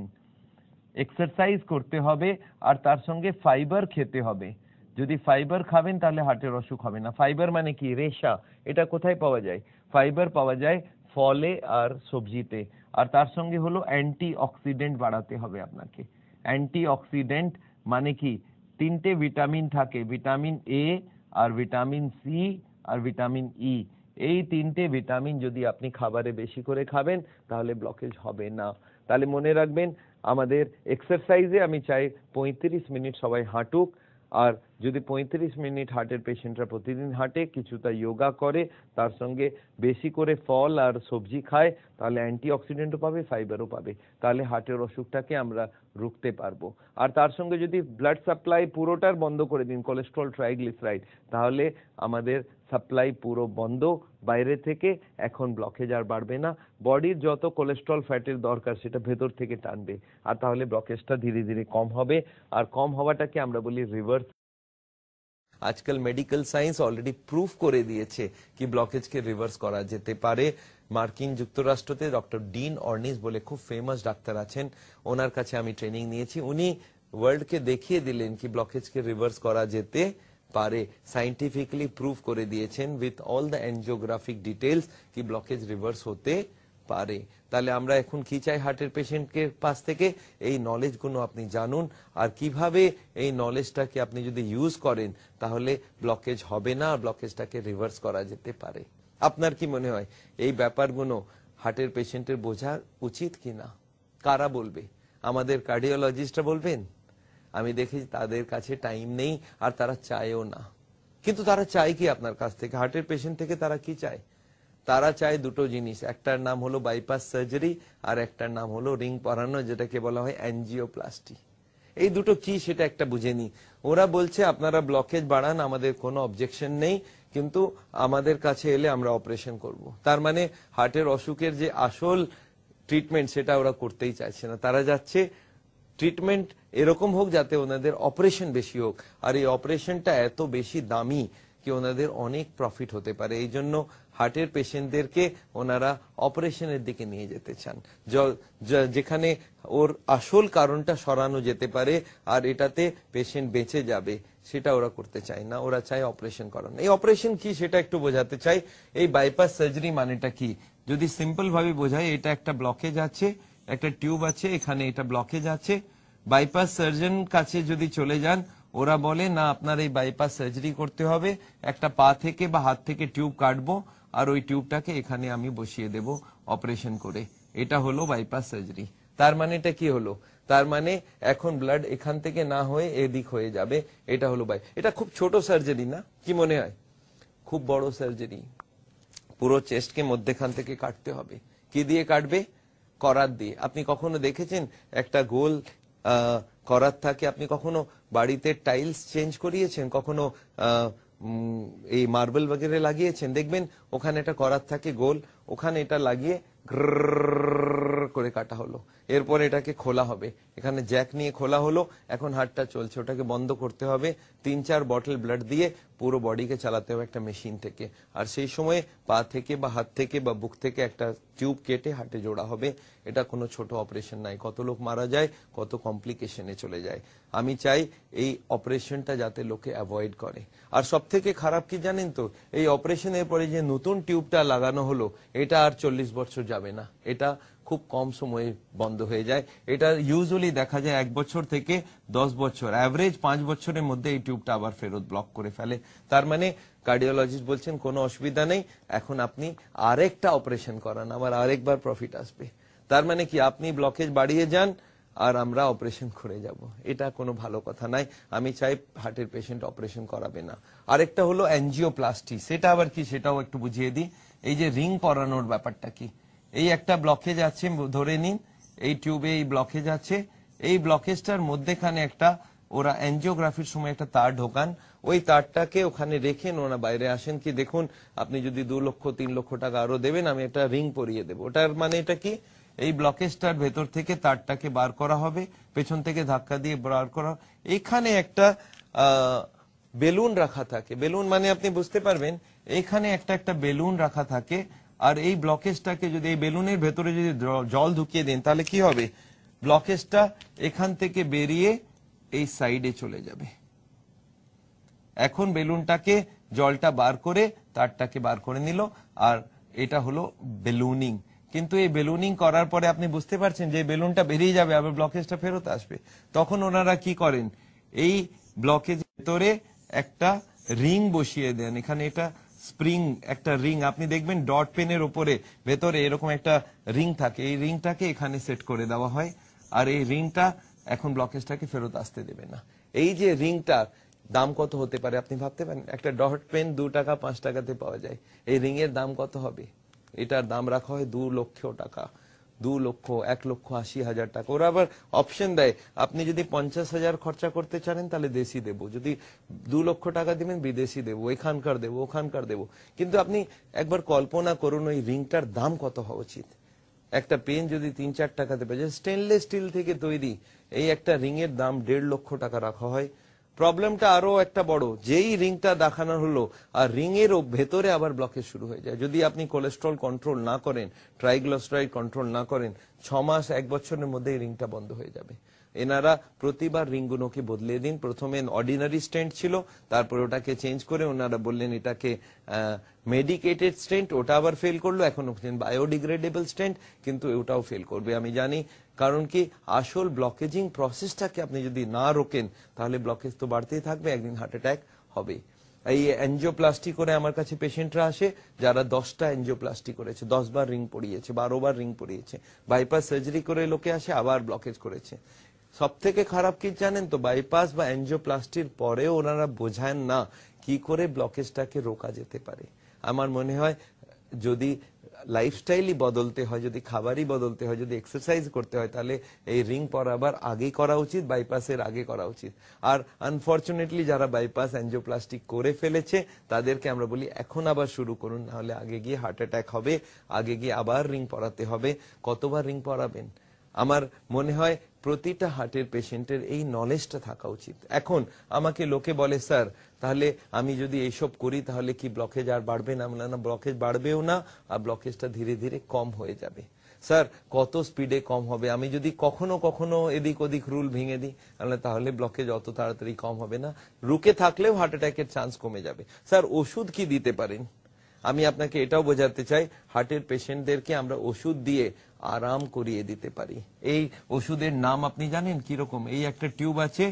এক্সারসাইজ করতে হবে আর তার সঙ্গে ফাইবার খেতে হবে। যদি ফাইবার খাবেন তাহলে হার্টের অসুখ হবে না। ফাইবার মানে কি? রেশা। এটা কোথায় পাওয়া যায়? ফাইবার পাওয়া যায় ফলে আর সবজিতে। আর তার সঙ্গে হলো অ্যান্টি অক্সিডেন্ট বাড়াতে হবে আপনাকে। অ্যান্টি অক্সিডেন্ট মানে কি? 3টে ভিটামিন থাকে, ভিটামিন এ আর ভিটামিন সি আর ভিটামিন ই। এই 3টে ভিটামিন যদি আপনি খাবারে বেশি করে খাবেন তাহলে ব্লকেজ হবে না। তাহলে মনে রাখবেন, আমাদের এক্সারসাইজে আমি চাই 35 মিনিট সবাই হাঁটুক। আর যদি 35 মিনিট হার্টের পেশেন্টরা প্রতিদিন হাঁটে, কিছুটা যোগা করে, তার সঙ্গে বেশি করে ফল আর সবজি খায়, তাহলে অ্যান্টিঅক্সিডেন্টও পাবে, ফাইবারও পাবে। তাহলে হার্টের অসুখটাকে আমরা রুখতে পারবো। আর তার সঙ্গে যদি ব্লাড সাপ্লাই পুরোটার বন্ধ করে দিন, কোলেস্ট্রল, ট্রাইগ্লিসারাইড, তাহলে আমাদের সাপ্লাই পুরো বন্ধ বাইরে থেকে। এখন ব্লকেজ আর বাড়বে না। বডির যত কোলেস্ট্রল ফ্যাটের দরকার সেটা ভেতর থেকে টানবে, আর তাহলে ব্লকেজটা ধীরে ধীরে কম হবে। আর কম হওয়াটাকে আমরা বলি রিভার্স। আজকাল মেডিকেল সায়েন্স অলরেডি প্রুফ করে দিয়েছে কি ব্লকেজকে রিভার্স করা যেতে পারে। মার্কিন যুক্তরাষ্ট্রতে ডক্টর ডিন অর্নিস বলে খুব ফেমাস ডাক্তার আছেন, ওনার কাছে আমি ট্রেনিং নিয়েছি। উনি ওয়ার্ল্ডকে দেখিয়ে দিলেন কি ব্লকেজকে রিভার্স করা যেতে পারে। সাইন্টিফিক্যালি প্রুফ করে দিয়েছেন উইথ অল দ্য এনজিওগ্রাফিক ডিটেলস কি ব্লকেজ রিভার্স হতে পারে। তাহলে আমরা এখন কি চাই হার্টের পেশেন্টকে পাশ থেকে? এই নলেজগুলো আপনি জানুন, আর কিভাবে এই নলেজটাকে আপনি যদি ইউজ করেন তাহলে ব্লকেজ হবে না, ব্লকেজটাকে রিভার্স করা যেতে পারে। আপনার কি মনে হয় এই ব্যাপারগুলো হার্টের পেশেন্টের বোঝা উচিত কিনা? কারা বলবে? আমাদের কার্ডিওলজিস্টরা বলবেন? আমি দেখি তাদের কাছে টাইম নেই আর তারা চায়ও না। কিন্তু তারা চায় কি আপনার কাছ থেকে? হার্টের পেশেন্ট থেকে তারা কি চায়? তারা চায় দুটো জিনিস, একটার নাম হলো বাইপাস সার্জারি আর একটার নাম হলো রিং পরানো, যেটাকে বলা হয় অ্যাঞ্জিওপ্লাস্টি। এই দুটো কি সেটা একটা বুঝে নি। ওরা বলছে আপনারা ব্লকেজ বাড়ান, আমাদের কোনো অবজেকশন নেই, কিন্তু আমাদের কাছে এলে আমরা অপারেশন করব। তার মানে হার্টের অসুখের যে আসল ট্রিটমেন্ট সেটা ওরা করতেই চাইছে না। তারা যাচ্ছে ট্রিটমেন্ট এরকম হোক যাতে ওনাদের অপারেশন বেশি হোক, আর এই অপারেশনটা এত বেশি দামি কি ওনাদের অনেক প্রফিট হতে পারে। এই জন্য হার্টের পেশেন্টদেরকে ওনারা অপারেশনের দিকে নিয়ে যেতে চান, যেখানে ওর আসল কারণটা সরানো যেতে পারে আর এটাতে পেশেন্ট বেঁচে যাবে, সেটা ওরা করতে চায় না। ওরা চায় অপারেশন করানো। এই অপারেশন কি সেটা একটু বোঝাতে চাই। এই বাইপাস সার্জারি মানেটা কি যদি সিম্পল ভাবে বোঝাই, এটা একটা ব্লকেজ আছে, একটা টিউব আছে, এখানে এটা ব্লকেজ আছে। বাইপাস সার্জন কাছে যদি চলে যান, ওরা বলে না আপনার এই বাইপাস সার্জারি করতে হবে, একটা পা থেকে বা হাত থেকে টিউব কাটবো আর ওই টিউবটাকে এখানে আমি বসিয়ে দেব অপারেশন করে। এটা হলো বাইপাস সার্জারি। তার মানে এটা কি হলো? তার মানে এখন ব্লাড এখান থেকে না হয়ে এদিক হয়ে যাবে। এটা হলো এটা খুব ছোট সার্জারি না, কি মনে হয়? খুব বড় সার্জারি। পুরো চেস্টকে মধ্যখান থেকে কাটতে হবে। কি দিয়ে কাটবে? করাত দিয়ে। আপনি কখনো দেখেছেন একটা গোল করাত থাকে? আপনি কখনো বাড়িতে টাইলস চেঞ্জ করিয়েছেন? কখনো এই মার্বেল বগেরে লাগিয়েছেন? দেখবেন ওখানে একটা করাত থাকে গোল, ওখানে এটা লাগিয়ে করে কাটা হলো। এরপর এটাকে খোলা হবে, এখানে জ্যাক নিয়ে খোলা হলো, এখন হার্টটা চলছে, ওটাকে বন্ধ করতে হবে। 3-4 বটল ব্লাড দিয়ে পুরো বডিকে চালাতে হবে একটা মেশিন থেকে। আর সেই সময় পা থেকে বা হাত থেকে বা বুক থেকে একটা টিউব কেটে হার্টে জোড়া হবে। এটা কোনো ছোট অপারেশন নাই। কত লোক মারা যায়, কত কমপ্লিকেশনে চলে যায়। আমি চাই এই অপারেশনটা যাতে লোকে অ্যাভয়েড করে। আর সব থেকে খারাপ কি জানেন তো, এই অপারেশনের পরে যে নতুন টিউবটা লাগানো হলো, এটা আর 40 বছর যাবে না, এটা খুব কম সময়ে বন্ধ হয়ে যায়। এটা ইউজুয়ালি দেখা যায় 1 বছর থেকে 10 বছর, অ্যাভারেজ 5 বছরের মধ্যে এই টিউবটা আবার ফেরত ব্লক করে ফেলে। তার মানে কার্ডিওলজিস্ট বলছেন কোনো অসুবিধা নেই, এখন আপনি আরেকটা অপারেশন করান, আবার আরেকবার প্রফিট আসবে। তার মানে কি আপনি ব্লকেজ বাড়িয়ে যান আর আমরা অপারেশন করে যাব, এটা কোনো ভালো কথা নাই। আমি চাই হার্টের পেশেন্ট অপারেশন করাবে না। আরেকটা হলো অ্যাঞ্জিওপ্লাস্টি। সেটা আবার কি সেটাও একটু বুঝিয়ে দিই। এই যে রিং পরানোর ব্যাপারটা কি, এই একটা ব্লকেজ আছে ধরে নিন, এই টিউবে এই ব্লকেজ আছে, এই ব্লকেজটার মধ্যেখানে একটা ওরা অ্যাঞ্জিওগ্রাফির সময় একটা তার ঢোকান, ওই তারটাকে ওখানে রেখে ওরা বাইরে আসেন কি দেখুন আপনি যদি 2 লক্ষ 3 লক্ষ টাকা আরো দেবেন আমি একটা রিং পরিয়ে দেবো। ওটার মানে এটা কি, এই ব্লকেজটার ভেতর থেকে তারটাকে বার করা হবে, পেছন থেকে ধাক্কা দিয়ে বার করা। এখানে একটা বেলুন রাখা থাকে, বেলুন মানে আপনি বুঝতে পারবেন, এখানে একটা বেলুন রাখা থাকে, আর এই ব্লকেজটাকে যদি এই বেলুনের ভেতরে যদি জল ঢুকিয়ে দেন তাহলে কি হবে, ব্লকেজটা এখান থেকে বেরিয়ে এই সাইডে চলে যাবে। এখন বেলুনটাকে জলটা বার করে তারটাকে বার করে নিল, আর এটা হলো বেলুনিং। কিন্তু এই বেলুনিং করার পরে আপনি বুঝতে পারছেন যে বেলুনটা বেরিয়ে যাবে, আবার ব্লকেজটা ফেরত আসবে। তখন ওনারা কি করেন, এই ব্লকেজ ভেতরে একটা রিং বসিয়ে দেন। এখানে এটা স্প্রিং, একটা রিং আপনি দেখবেন ডট পেনের উপরে ভেতরে এরকম একটা রিং থাকে, এই রিংটাকে এখানে সেট করে দেওয়া হয়, আর এই রিংটা এখন ব্লকেজটাকে ফেরত আসতে দেবে না। এই যে রিংটার দাম কত হতে পারে আপনি ভাবতে পারেন? একটা ডট পেন 2 টাকা 5 টাকাতে পাওয়া যায়, এই রিং এর দাম কত হবে? এটার দাম রাখা হয় 2 লক্ষ টাকা, 2,80,000 টাকা। ওরা আবার অপশন দেয়, আপনি যদি 50,000 খরচা করতে চান তাহলে দেশি দেবো, যদি 2 লক্ষ টাকা দিবেন বিদেশি দেবো, এখানকার দেবো, ওখানকার দেবো। কিন্তু আপনি একবার কল্পনা করুন ওই রিংটার দাম কত হওয়া উচিত। একটা পেন যদি 3-4 টাকাতে পাওয়া যায়, স্টেনলেস স্টিল থেকে তৈরি, এই একটা রিং এর দাম 1.5 লক্ষ টাকা রাখা হয়। প্রবলেমটা আরো একটা বড়, যেই রিংটা দেখানো হলো আর রিং এর ভেতরে আবার ব্লকেজ শুরু হয়ে যায়। যদি আপনি কোলেস্ট্রল কন্ট্রোল না করেন, ট্রাইগ্লিসারাইড কন্ট্রোল না করেন, 6 মাস 1 বছরের মধ্যে এই রিংটা বন্ধ হয়ে যাবে। এনারা প্রতিবার রিংগুলোকে বদলে দিন। প্রথমে অর্ডিনারি স্টেন্ট ছিল, তারপর ওটাকে চেঞ্জ করে ওনারা বললেন এটাকে মেডিকেটেড স্টেন্ট, ওটা আবার ফেল করলো। এখন বায়োডিগ্রেডেবল স্টেন্ট, কিন্তু ওটাও ফেল করবে আমি জানি। কারণ কি, আসল ব্লকেজিং প্রসেসটাকে আপনি যদি না রোকেন তাহলে ব্লকেজ তো বাড়তেই থাকবে, একদিন হার্ট অ্যাটাক হবে। এই এনজিওপ্লাস্টি করে আমার কাছে পেশেন্টরা আসে যারা 10টা এনজিওপ্লাস্টি করেছে, 10 বার রিং পড়িয়েছে, 12 বার রিং পড়িয়েছে। বাইপাস সার্জারি করে লোকে আসে, আবার ব্লকেজ করেছে। সব থেকে খারাপ কি জানেন তো, বাইপাস বা এনজিওপ্লাস্টির পরেও ওনারা বোঝান না কি করে ব্লকেজটাকে রোকা যেতে পারে। আমার মনে হয় যদি লাইফস্টাইলই বদলতে হয়, যদি খাবারই বদলতে হয়, যদি এক্সারসাইজ করতে হয়, তাহলে এই রিং পরাবার আগেই করা উচিত, বাইপাসের আগে করা উচিত। আর আনফরচুনেটলি যারা বাইপাস এনজিওপ্লাস্টিক করে ফেলেছে তাদেরকে আমরা বলি এখন আবার শুরু করুন, নাহলে আগে গিয়ে হার্ট অ্যাটাক হবে, আগে গিয়ে আবার রিং পরাতে হবে। কতবার রিং পরাবেন? আমার মনে হয় প্রতিটা হার্টের পেশেন্টের এই নলেজটা থাকা উচিত। এখন আমাকে লোকে বলে, স্যার তাহলে আমি যদি এইসব করি তাহলে কি ব্লকেজ আর বাড়বে না? না, ব্লকেজ বাড়বেও না, আর ব্লকেজটা ধীরে ধীরে কম হয়ে যাবে। স্যার কত স্পিডে কম হবে? আমি যদি কখনো কখনো এদিক ওদিক রুল ভেঙে দিই তাহলে ব্লকেজ অত তাড়াতাড়ি কম হবে না, রুকে থাকলেও হার্ট অ্যাটাকের চান্স কমে যাবে। স্যার ওষুধ কি দিতে পারেন? আমি আপনাকে এটাও বোঝাতে চাই, হার্টের পেশেন্টদেরকে আমরা ওষুধ দিয়ে আরাম করিয়ে দিতে পারি। এই ওষুধের নাম আপনি জানেন কিরকম? এই একটা টিউব আছে,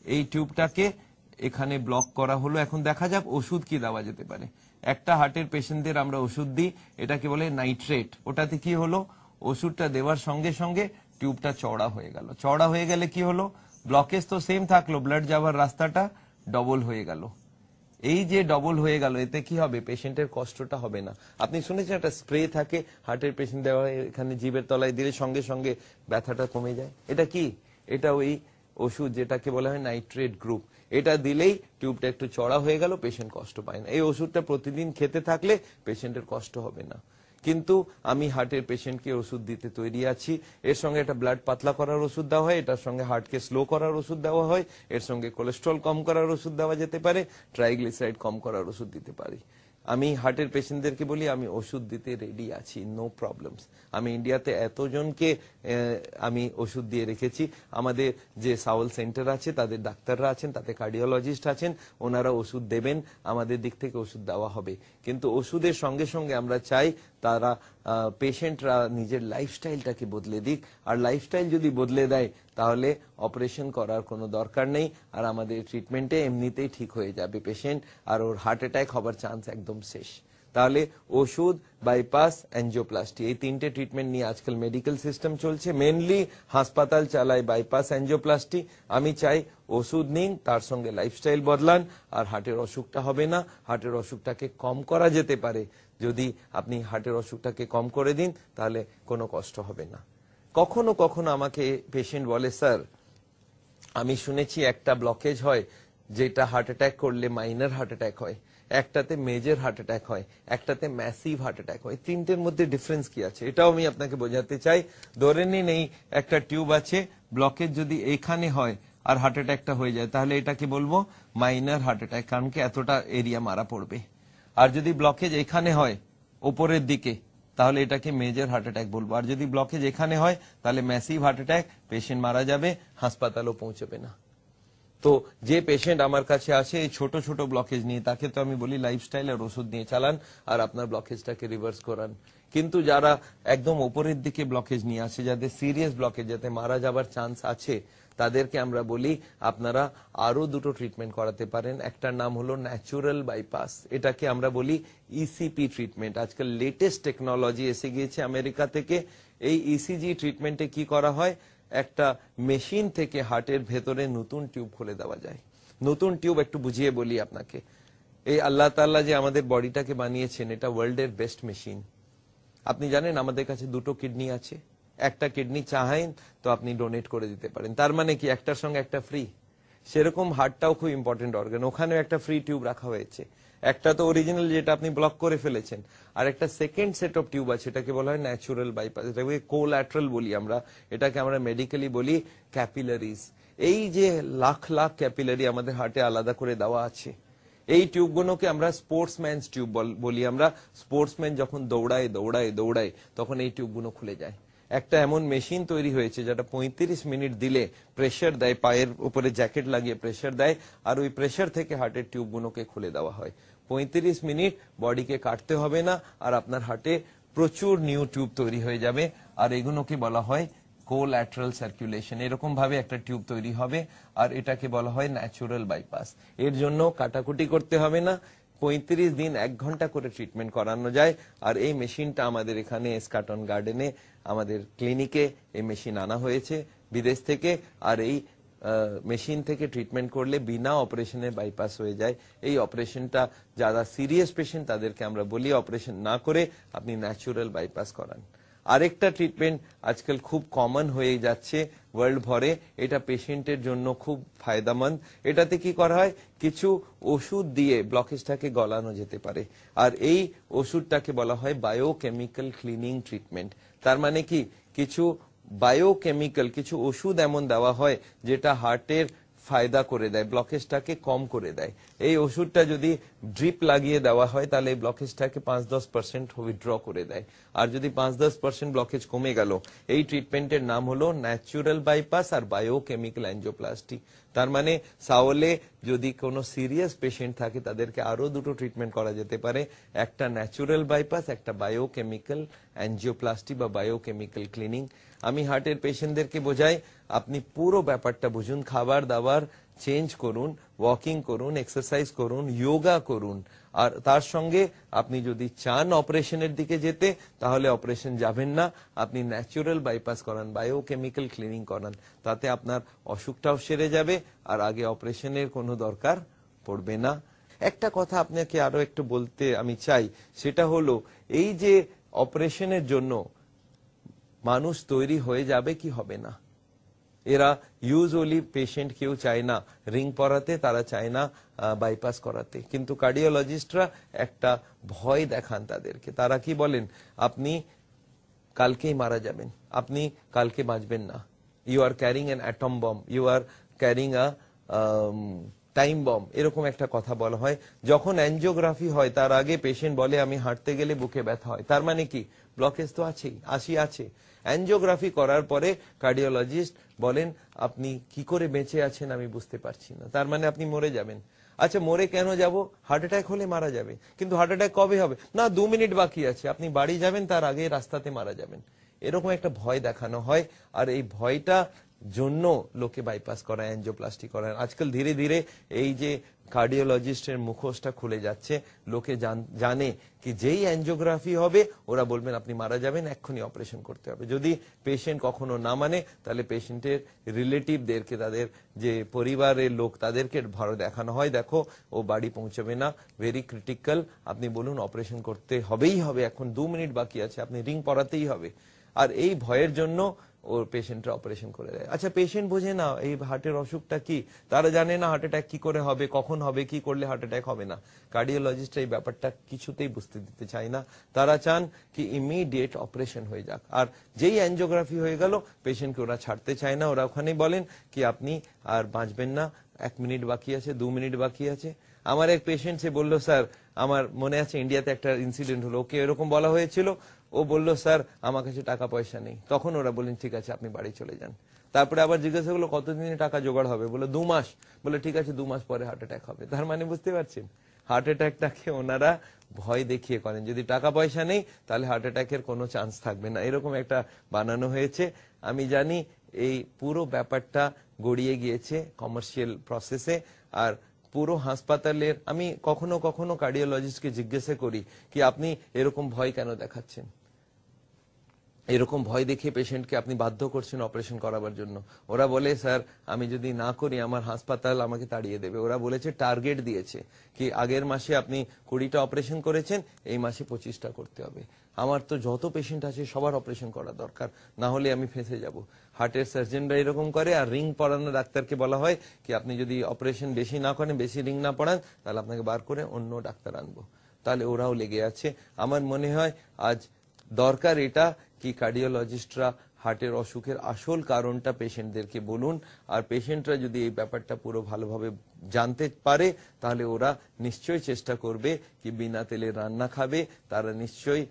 এই টিউবটাকে এখানে ব্লক করা হলো। এখন দেখা যাক ওষুধ কি দেওয়া যেতে পারে। একটা হার্টের পেশেন্টদের আমরা ওষুধ দিই, এটাকে বলে নাইট্রেট। ওটাতে কি হলো, ওষুধটা দেওয়ার সঙ্গে সঙ্গে টিউবটা চওড়া হয়ে গেল। চওড়া হয়ে গেলে কি হলো, ব্লকেজ তো সেম থাকলো, ব্লাড যাওয়ার রাস্তাটা ডবল হয়ে গেল। এই যে ডবল হয়ে গেল, এতে কি হবে, পেশেন্টের কষ্টটা হবে না। আপনি শুনেছেন একটা স্প্রে থাকে হার্টের পেশেন্ট দেওয়া হয়, এখানে জিভের তলায় দিলে সঙ্গে সঙ্গে ব্যথাটা কমে যায়। এটা কি? এটা ওই ওষুধ যেটাকে বলা হয় নাইট্রেট গ্রুপ। এটা দিলেই টিউবটা একটু চড়া হয়ে গেল, পেশেন্ট কষ্ট পায় না। এই ওষুধটা প্রতিদিন খেতে থাকলে পেশেন্টের কষ্ট হবে না। কিন্তু আমি হার্টের পেশেন্টকে ওষুধ দিতে তৈরি আছি। এর সঙ্গে একটা ব্লাড পাতলা করার ওষুধ দেওয়া হয়, এটার সঙ্গে হার্টকে স্লো করার ওষুধ দেওয়া হয়, এর সঙ্গে কোলেস্ট্রল কম করার ওষুধ দেওয়া যেতে পারে, ট্রাইগ্লিসারাইড কম করার ওষুধ দিতে পারি। আমি হার্টের পেশেন্টদেরকে বলি আমি ওষুধ দিতে রেডি আছি, নো প্রবলেমস। আমি ইন্ডিয়াতে এতজনকে আমি ওষুধ দিয়ে রেখেছি। আমাদের যে সাউল সেন্টার আছে তাদের ডাক্তাররা আছেন, তাতে কার্ডিওলজিস্ট আছেন, ওনারা ওষুধ দেবেন, আমাদের দিক থেকে ওষুধ দেওয়া হবে। কিন্তু ওষুধের সঙ্গে সঙ্গে আমরা চাই তারা পেশেন্টরা নিজের লাইফস্টাইলটাকে বদলে দিক। আর লাইফস্টাইল যদি বদলে দেয় তাহলে অপারেশন করার কোনো দরকার নেই, আর আমাদের ট্রিটমেন্টে এমনিতেই ঠিক হয়ে যাবে পেশেন্ট, আর ওর হার্ট অ্যাটাক হবার চান্স একদম শেষ। তাহলে ওষুধ, বাইপাস, এনজিওপ্লাস্টি, এই 3টে ট্রিটমেন্ট নিয়ে আজকাল মেডিকেল সিস্টেম চলছে। মেনলি হাসপাতাল চালায় বাইপাস, এনজিওপ্লাস্টি। আমি চাই ওষুধ নিন, তার সঙ্গে লাইফস্টাইল বদলান, আর হার্টের অসুখটা হবে না। হার্টের অসুখটাকে কম করা যেতে পারে। যদি আপনি হার্টের অসুখটাকে কম করে দিন তাহলে কোনো কষ্ট হবে না। কখনো কখনো আমাকে পেশেন্ট বলে, স্যার আমি শুনেছি একটা ব্লকেজ হয় যেটা হার্ট অ্যাটাক করলে মাইনর হার্ট অ্যাটাক হয়, একটাতে মেজর হার্ট অ্যাটাক হয়, একটাতে ম্যাসিভ হার্ট অ্যাটাক হয়। তিনটের মধ্যে ডিফারেন্স কি আছে এটাও আমি আপনাকে বোঝাতে চাই। ধরে নিন এই একটা টিউব আছে, ব্লকেজ যদি এখানে হয় আর হার্ট অ্যাটাকটা হয়ে যায়, তাহলে এটাকে বলবো মাইনর হার্ট অ্যাটাক, কারণ কি এতটা এরিয়া মারা পড়বে। আর যদি ব্লকেজ এখানে হয় উপরের দিকে, তাহলে এটাকে মেজর হার্ট অ্যাটাক বলবো। আর যদি ব্লকেজ এখানে হয় তাহলে ম্যাসিভ হার্ট অ্যাটাক, পেশেন্ট মারা যাবে, হাসপাতালও পৌঁছবে না। তো যে পেশেন্ট আমার কাছে আসে এই ছোট ছোট ব্লকেজ নিয়ে, তাকে তো আমি বলি লাইফস্টাইল আর ওষুধ নিয়ে চালান আর আপনার ব্লকেজটাকে রিভার্স করান। কিন্তু যারা একদম উপরের দিকে ব্লকেজ নিয়ে আসে, যাদের সিরিয়াস ব্লকেজ, যাতে মারা যাবার চান্স আছে, তাদেরকে আমরা বলি আপনারা আরো দুটো ট্রিটমেন্ট করাতে পারেন। একটার নাম হলো ন্যাচুরাল বাইপাস, এটাকে আমরা বলি ইসিপি ট্রিটমেন্ট। আজকাল লেটেস্ট টেকনোলজি এসে গিয়েছে আমেরিকা থেকে। এই ইসিজি ট্রিটমেন্টে কি করা হয়, একটা মেশিন থেকে হার্টের ভেতরে নতুন টিউব খুলে দেওয়া যায়। নতুন টিউব একটু বুঝিয়ে বলি আপনাকে। এই আল্লাহ তাআলা যে আমাদের বডিটাকে বানিয়েছেন, এটা ওয়ার্ল্ডের বেস্ট মেশিন। আপনি জানেন আমাদের কাছে দুটো কিডনি আছে, একটা কিডনি চাহেন তো আপনি ডোনেট করে দিতে পারেন, তার মানে কি একটার সঙ্গে একটা ফ্রি। সেরকম হার্টটাও খুব ইম্পর্টেন্ট অর্গান, ওখানেও একটা ফ্রি টিউব রাখা হয়েছে। একটা তো অরিজিনাল যেটা আপনি ব্লক করে ফেলেছেন, আর একটা সেকেন্ড সেট অফ টিউব আছে, এটাকে বলা হয় ন্যাচুরাল বাইপাস, এটাকে কোল্যাটারাল বলি আমরা, এটাকে আমরা মেডিকেলি বলি ক্যাপিলারিজ। এই যে লাখ লাখ ক্যাপিলারি আমাদের হার্টে আলাদা করে দেওয়া আছে, এই টিউবগুলোকে আমরা স্পোর্টসম্যানস টিউব বলি। আমরা স্পোর্টসম্যান যখন দৌড়ায় দৌড়ায় দৌড়ায় তখন এই টিউবগুলো খুলে যায়। একটা এমন মেশিন তৈরি হয়েছে যেটা 35 মিনিট দিলে প্রেসার দেয়, পায়ের উপরে জ্যাকেট লাগিয়ে প্রেসার দেয়, আর ওই প্রেসার থেকে হার্টের টিউবগুলোকে খুলে দেওয়া হয়। 35 মিনিট বডিকে কাটতে হবে না, আর আপনার হার্টে প্রচুর নিউ টিউব তৈরি হয়ে যাবে। আর এগুলোকে বলা হয় কোল্যাটারাল সার্কুলেশন। এরকম ভাবে একটা টিউব তৈরি হবে, আর এটাকে বলা হয় ন্যাচুরাল বাইপাস। এর জন্য কাটাকুটি করতে হবে না, 35 দিন 1 ঘন্টা করে ট্রিটমেন্ট করানো যায়। আর এই মেশিনটা আমাদের এখানে এসকাটন গার্ডেনে আমাদের ক্লিনিকে এই মেশিন আনা হয়েছে বিদেশ থেকে। আর এই মেশিন থেকে ট্রিটমেন্ট করলে বিনা অপারেশনে বাইপাস হয়ে যায়। এই অপারেশনটা যারা সিরিয়াস পেশেন্ট তাদেরকে আমরা বলি অপারেশন না করে আপনি ন্যাচুরাল বাইপাস করান। আরেকটা ট্রিটমেন্ট আজকাল খুব কমন হয়ে যাচ্ছে ওয়ার্ল্ড ভরে, এটা পেশেন্টের জন্য খুব ফায়দামন্দ। এটাতে কি করা হয়, কিছু ওষুধ দিয়ে ব্লকেজটাকে গলানো যেতে পারে, আর এই ওষুধটাকে বলা হয় বায়োকেমিক্যাল ক্লিনিং ট্রিটমেন্ট। তার মানে কি, কিছু বায়োকেমিক্যাল কিছু ওষুধ এমন দেওয়া হয় যেটা হার্টের ফায়দা করে দেয়, ব্লকেজটাকে কম করে দেয়। এই ওষুধটা যদি ড্রিপ লাগিয়ে দেওয়া হয় তাহলে এই ব্লকেজটাকে 5-10% উইথড্র করে দেয়। আর যদি 5-10% ব্লকেজ কমে গেল, এই ট্রিটমেন্টের নাম হলো ন্যাচুরাল বাইপাস আর বায়োকেমিক্যাল অ্যাঞ্জিওপ্লাস্টি। তার মানে সাওলে যদি কোনো সিরিয়াস পেশেন্ট থাকে তাদেরকে আরো দুটো ট্রিটমেন্ট করা যেতে পারে, একটা ন্যাচুরাল বাইপাস, একটা বায়োকেমিক্যাল অ্যাঞ্জিওপ্লাস্টি বা বায়োকেমিক্যাল ক্লিনিং। আমি হার্টের পেশেন্টদেরকে বোঝাই আপনি পুরো ব্যাপারটা বুঝুন, খাবার দাবার চেঞ্জ করুন, ওয়াকিং করুন, এক্সারসাইজ করুন, যোগা করুন, আর তার সঙ্গে আপনি যদি চান অপারেশনের দিকে যেতে তাহলে অপারেশন যাবেন না, আপনি ন্যাচুরাল বাইপাস করান, বায়োকেমিক্যাল ক্লিনিং করান, তাতে আপনার অসুখটাও সেরে যাবে আর আগে অপারেশনের কোনো দরকার পড়বে না। একটা কথা আপনাকে আরো একটু বলতে আমি চাই, সেটা হলো এই যে অপারেশনের জন্য মানুষ তৈরি হয়ে যাবে কি হবে না, এরা ইউজুয়ালি পেশেন্ট কেউ চায় না রিং পরাতে, তারা চায় না বাইপাস করাতে, কিন্তু কার্ডিওলজিস্টরা একটা ভয় দেখান তাদেরকে। তারা কি বলেন, আপনি কালকেই মারা যাবেন, আপনি কালকে বাঁচবেন না, you are carrying an atom bomb, you are carrying a time bomb, এরকম একটা কথা বলা হয়। যখন অ্যাঞ্জিওগ্রাফি হয় তার আগে পেশেন্ট বলে আমি হাঁটতে গেলে বুকে ব্যথা হয়, তার মানে কি ব্লকেজ তো আছেই, আছে। অ্যাঞ্জিওগ্রাফি করার পরে কার্ডিওলজিস্ট বলেন আপনি কি করে বেঁচে আছেন আমি বুঝতে পারছি না, তার মানে আপনি মরে যাবেন। আচ্ছা মরে কেন যাব, হার্ট অ্যাটাক হলে মারা যাবে, কিন্তু হার্ট অ্যাটাক কবে হবে, না 2 মিনিট বাকি আছে, আপনি বাড়ি যাবেন তার আগে রাস্তাতে মারা যাবেন, এরকম একটা ভয় দেখানো হয়। আর এই ভয়টা জন্য লোকে বাইপাস করায়, অ্যাঞ্জিওপ্লাস্টি করায়। আজকাল ধীরে ধীরে এই যে কার্ডিওলজিস্টের মুখোশটা খুলে যাচ্ছে, লোকে জানে কি যেই অ্যাঞ্জিওগ্রাফি হবে ওরা বলবেন আপনি মারা যাবেন, এক্ষুনি অপারেশন করতে হবে। যদি পেশেন্ট কখনো না মানে তাহলে পেশেন্টের রিলেটিভদেরকে, তাদের যে পরিবারের লোক তাদেরকে ভয় দেখানো হয়, দেখো ও বাড়ি পৌঁছবে না, ভেরি ক্রিটিক্যাল, আপনি বলুন অপারেশন করতে হবেই হবে, এখন 2 মিনিট বাকি আছে, আপনি রিং পরাতেই হবে। আর এই ভয়ের জন্য ওর পেশেন্টরা অপারেশন করে দেয়। আচ্ছা, পেশেন্ট বোঝে না এই হার্টের অসুখটা কি, তারা জানে না হার্ট অ্যাটাক কি করে হবে, কখন হবে, কি করলে হার্ট অ্যাটাক হবে না। কার্ডিওলজিস্ট এই ব্যাপারটা কিছুতেই বুঝতে দিতে চায় না। তারা চান কি ইমিডিয়েট অপারেশন হয়ে যাক, আর যেই অ্যানজিওগ্রাফি হয়ে গেল পেশেন্টকে ওরা ছাড়তে চায় না। ওরা ওখানেই বলেন কি আপনি আর বাঁচবেন না, 1 মিনিট বাকি আছে, 2 মিনিট বাকি আছে। আমার এক পেশেন্ট সে বলল, স্যার আমার মনে আছে ইন্ডিয়াতে একটা ইনসিডেন্ট হলো, ওকে এরকম বলা হয়েছিল, ও বলল স্যার আমার কাছে টাকা পয়সা নেই। তখন ওরা বললেন ঠিক আছে আপনি বাড়ি চলে যান। তারপরে আবার জিজ্ঞাসা করলো কতদিনে টাকা জোগাড় হবে, বলে 2 মাস। বলে ঠিক আছে 2 মাস পরে হার্ট অ্যাটাক হবে। তার মানে বুঝতে পারছেন হার্ট অ্যাটাকটাকে ওনারা ভয় দেখিয়ে করেন, যদি টাকা পয়সা নেই তাহলে হার্ট অ্যাটাকের কোনো চান্স থাকবে না, এরকম একটা বানানো হয়েছে। আমি জানি এই পুরো ব্যাপারটা গড়িয়ে গিয়েছে কমার্শিয়াল প্রসেসে। আর পুরো হাসপাতালের আমি কখনো কখনো কার্ডিওলজিস্টকে জিজ্ঞাসা করি কি আপনি এরকম ভয় কেন দেখাচ্ছেন, এরকম ভয় দেখিয়ে পেশেন্টকে আপনি বাধ্য করছেন অপারেশন করাবার জন্য। ওরা বলে স্যার আমি যদি না করি আমার হাসপাতাল আমাকে তাড়িয়ে দেবে। ওরা বলেছে টার্গেট দিয়েছে কি আগের মাসে আপনি 20টা অপারেশন করেছেন, এই মাসে 25টা করতে হবে। আমার তো যত পেশেন্ট আছে সবার অপারেশন করা দরকার, না হলে আমি ফেঁসে যাব। হার্টের সার্জনরা এরকম করে, আর রিং পরানো ডাক্তারকে বলা হয় কি আপনি যদি অপারেশন বেশি না করেন, বেশি রিং না পড়ান, তাহলে আপনাকে বার করে অন্য ডাক্তার আনবো। তাহলে ওরাও লেগে আছে। আমার মনে হয় আজ দরকার এটা কি কার্ডিওলজিস্টরা হার্টের অসুখের আসল কারণটা পেশেন্টদেরকে বলুন। আর পেশেন্টরা যদি এই ব্যাপারটা পুরো ভালোভাবে জানতে পারে তাহলে ওরা নিশ্চয়ই চেষ্টা করবে কি বিনা তেলে রান্না খাবে, তারা নিশ্চয়ই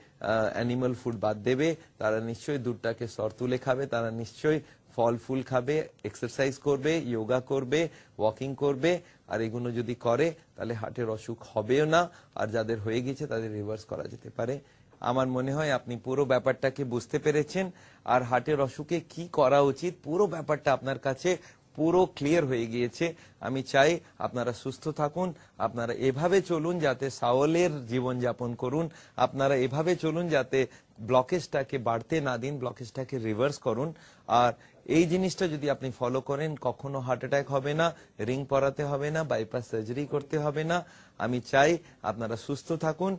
অ্যানিমাল ফুড বাদ দেবে, তারা নিশ্চয়ই দুধটাকে স্তর তুলে খাবে, তারা নিশ্চয়ই ফল ফুল খাবে, এক্সারসাইজ করবে, যোগা করবে, ওয়াকিং করবে। আর এগুলো যদি করে তাহলে হার্টের অসুখ হবেও না, আর যাদের হয়ে গেছে তাদের রিভার্স করা যেতে পারে। আমার মনে হয় আপনি পুরো ব্যাপারটাকে বুঝতে পেরেছেন, আর হার্টের অসুখে কি করা উচিত পুরো ব্যাপারটা আপনার কাছে পুরো ক্লিয়ার হয়ে গিয়েছে। আমি চাই আপনারা সুস্থ থাকুন, আপনারা এভাবে চলুন যাতে সাওলের জীবনযাপন করুন, আপনারা এভাবে চলুন যাতে ব্লকেজটাকে বাড়তে না দিন, ব্লকেজটাকে রিভার্স করুন। আর এই জিনিসটা যদি আপনি ফলো করেন কখনো হার্ট অ্যাটাক হবে না, রিং পরাতে হবে না, বাইপাস সার্জারি করতে হবে না। আমি চাই আপনারা সুস্থ থাকুন।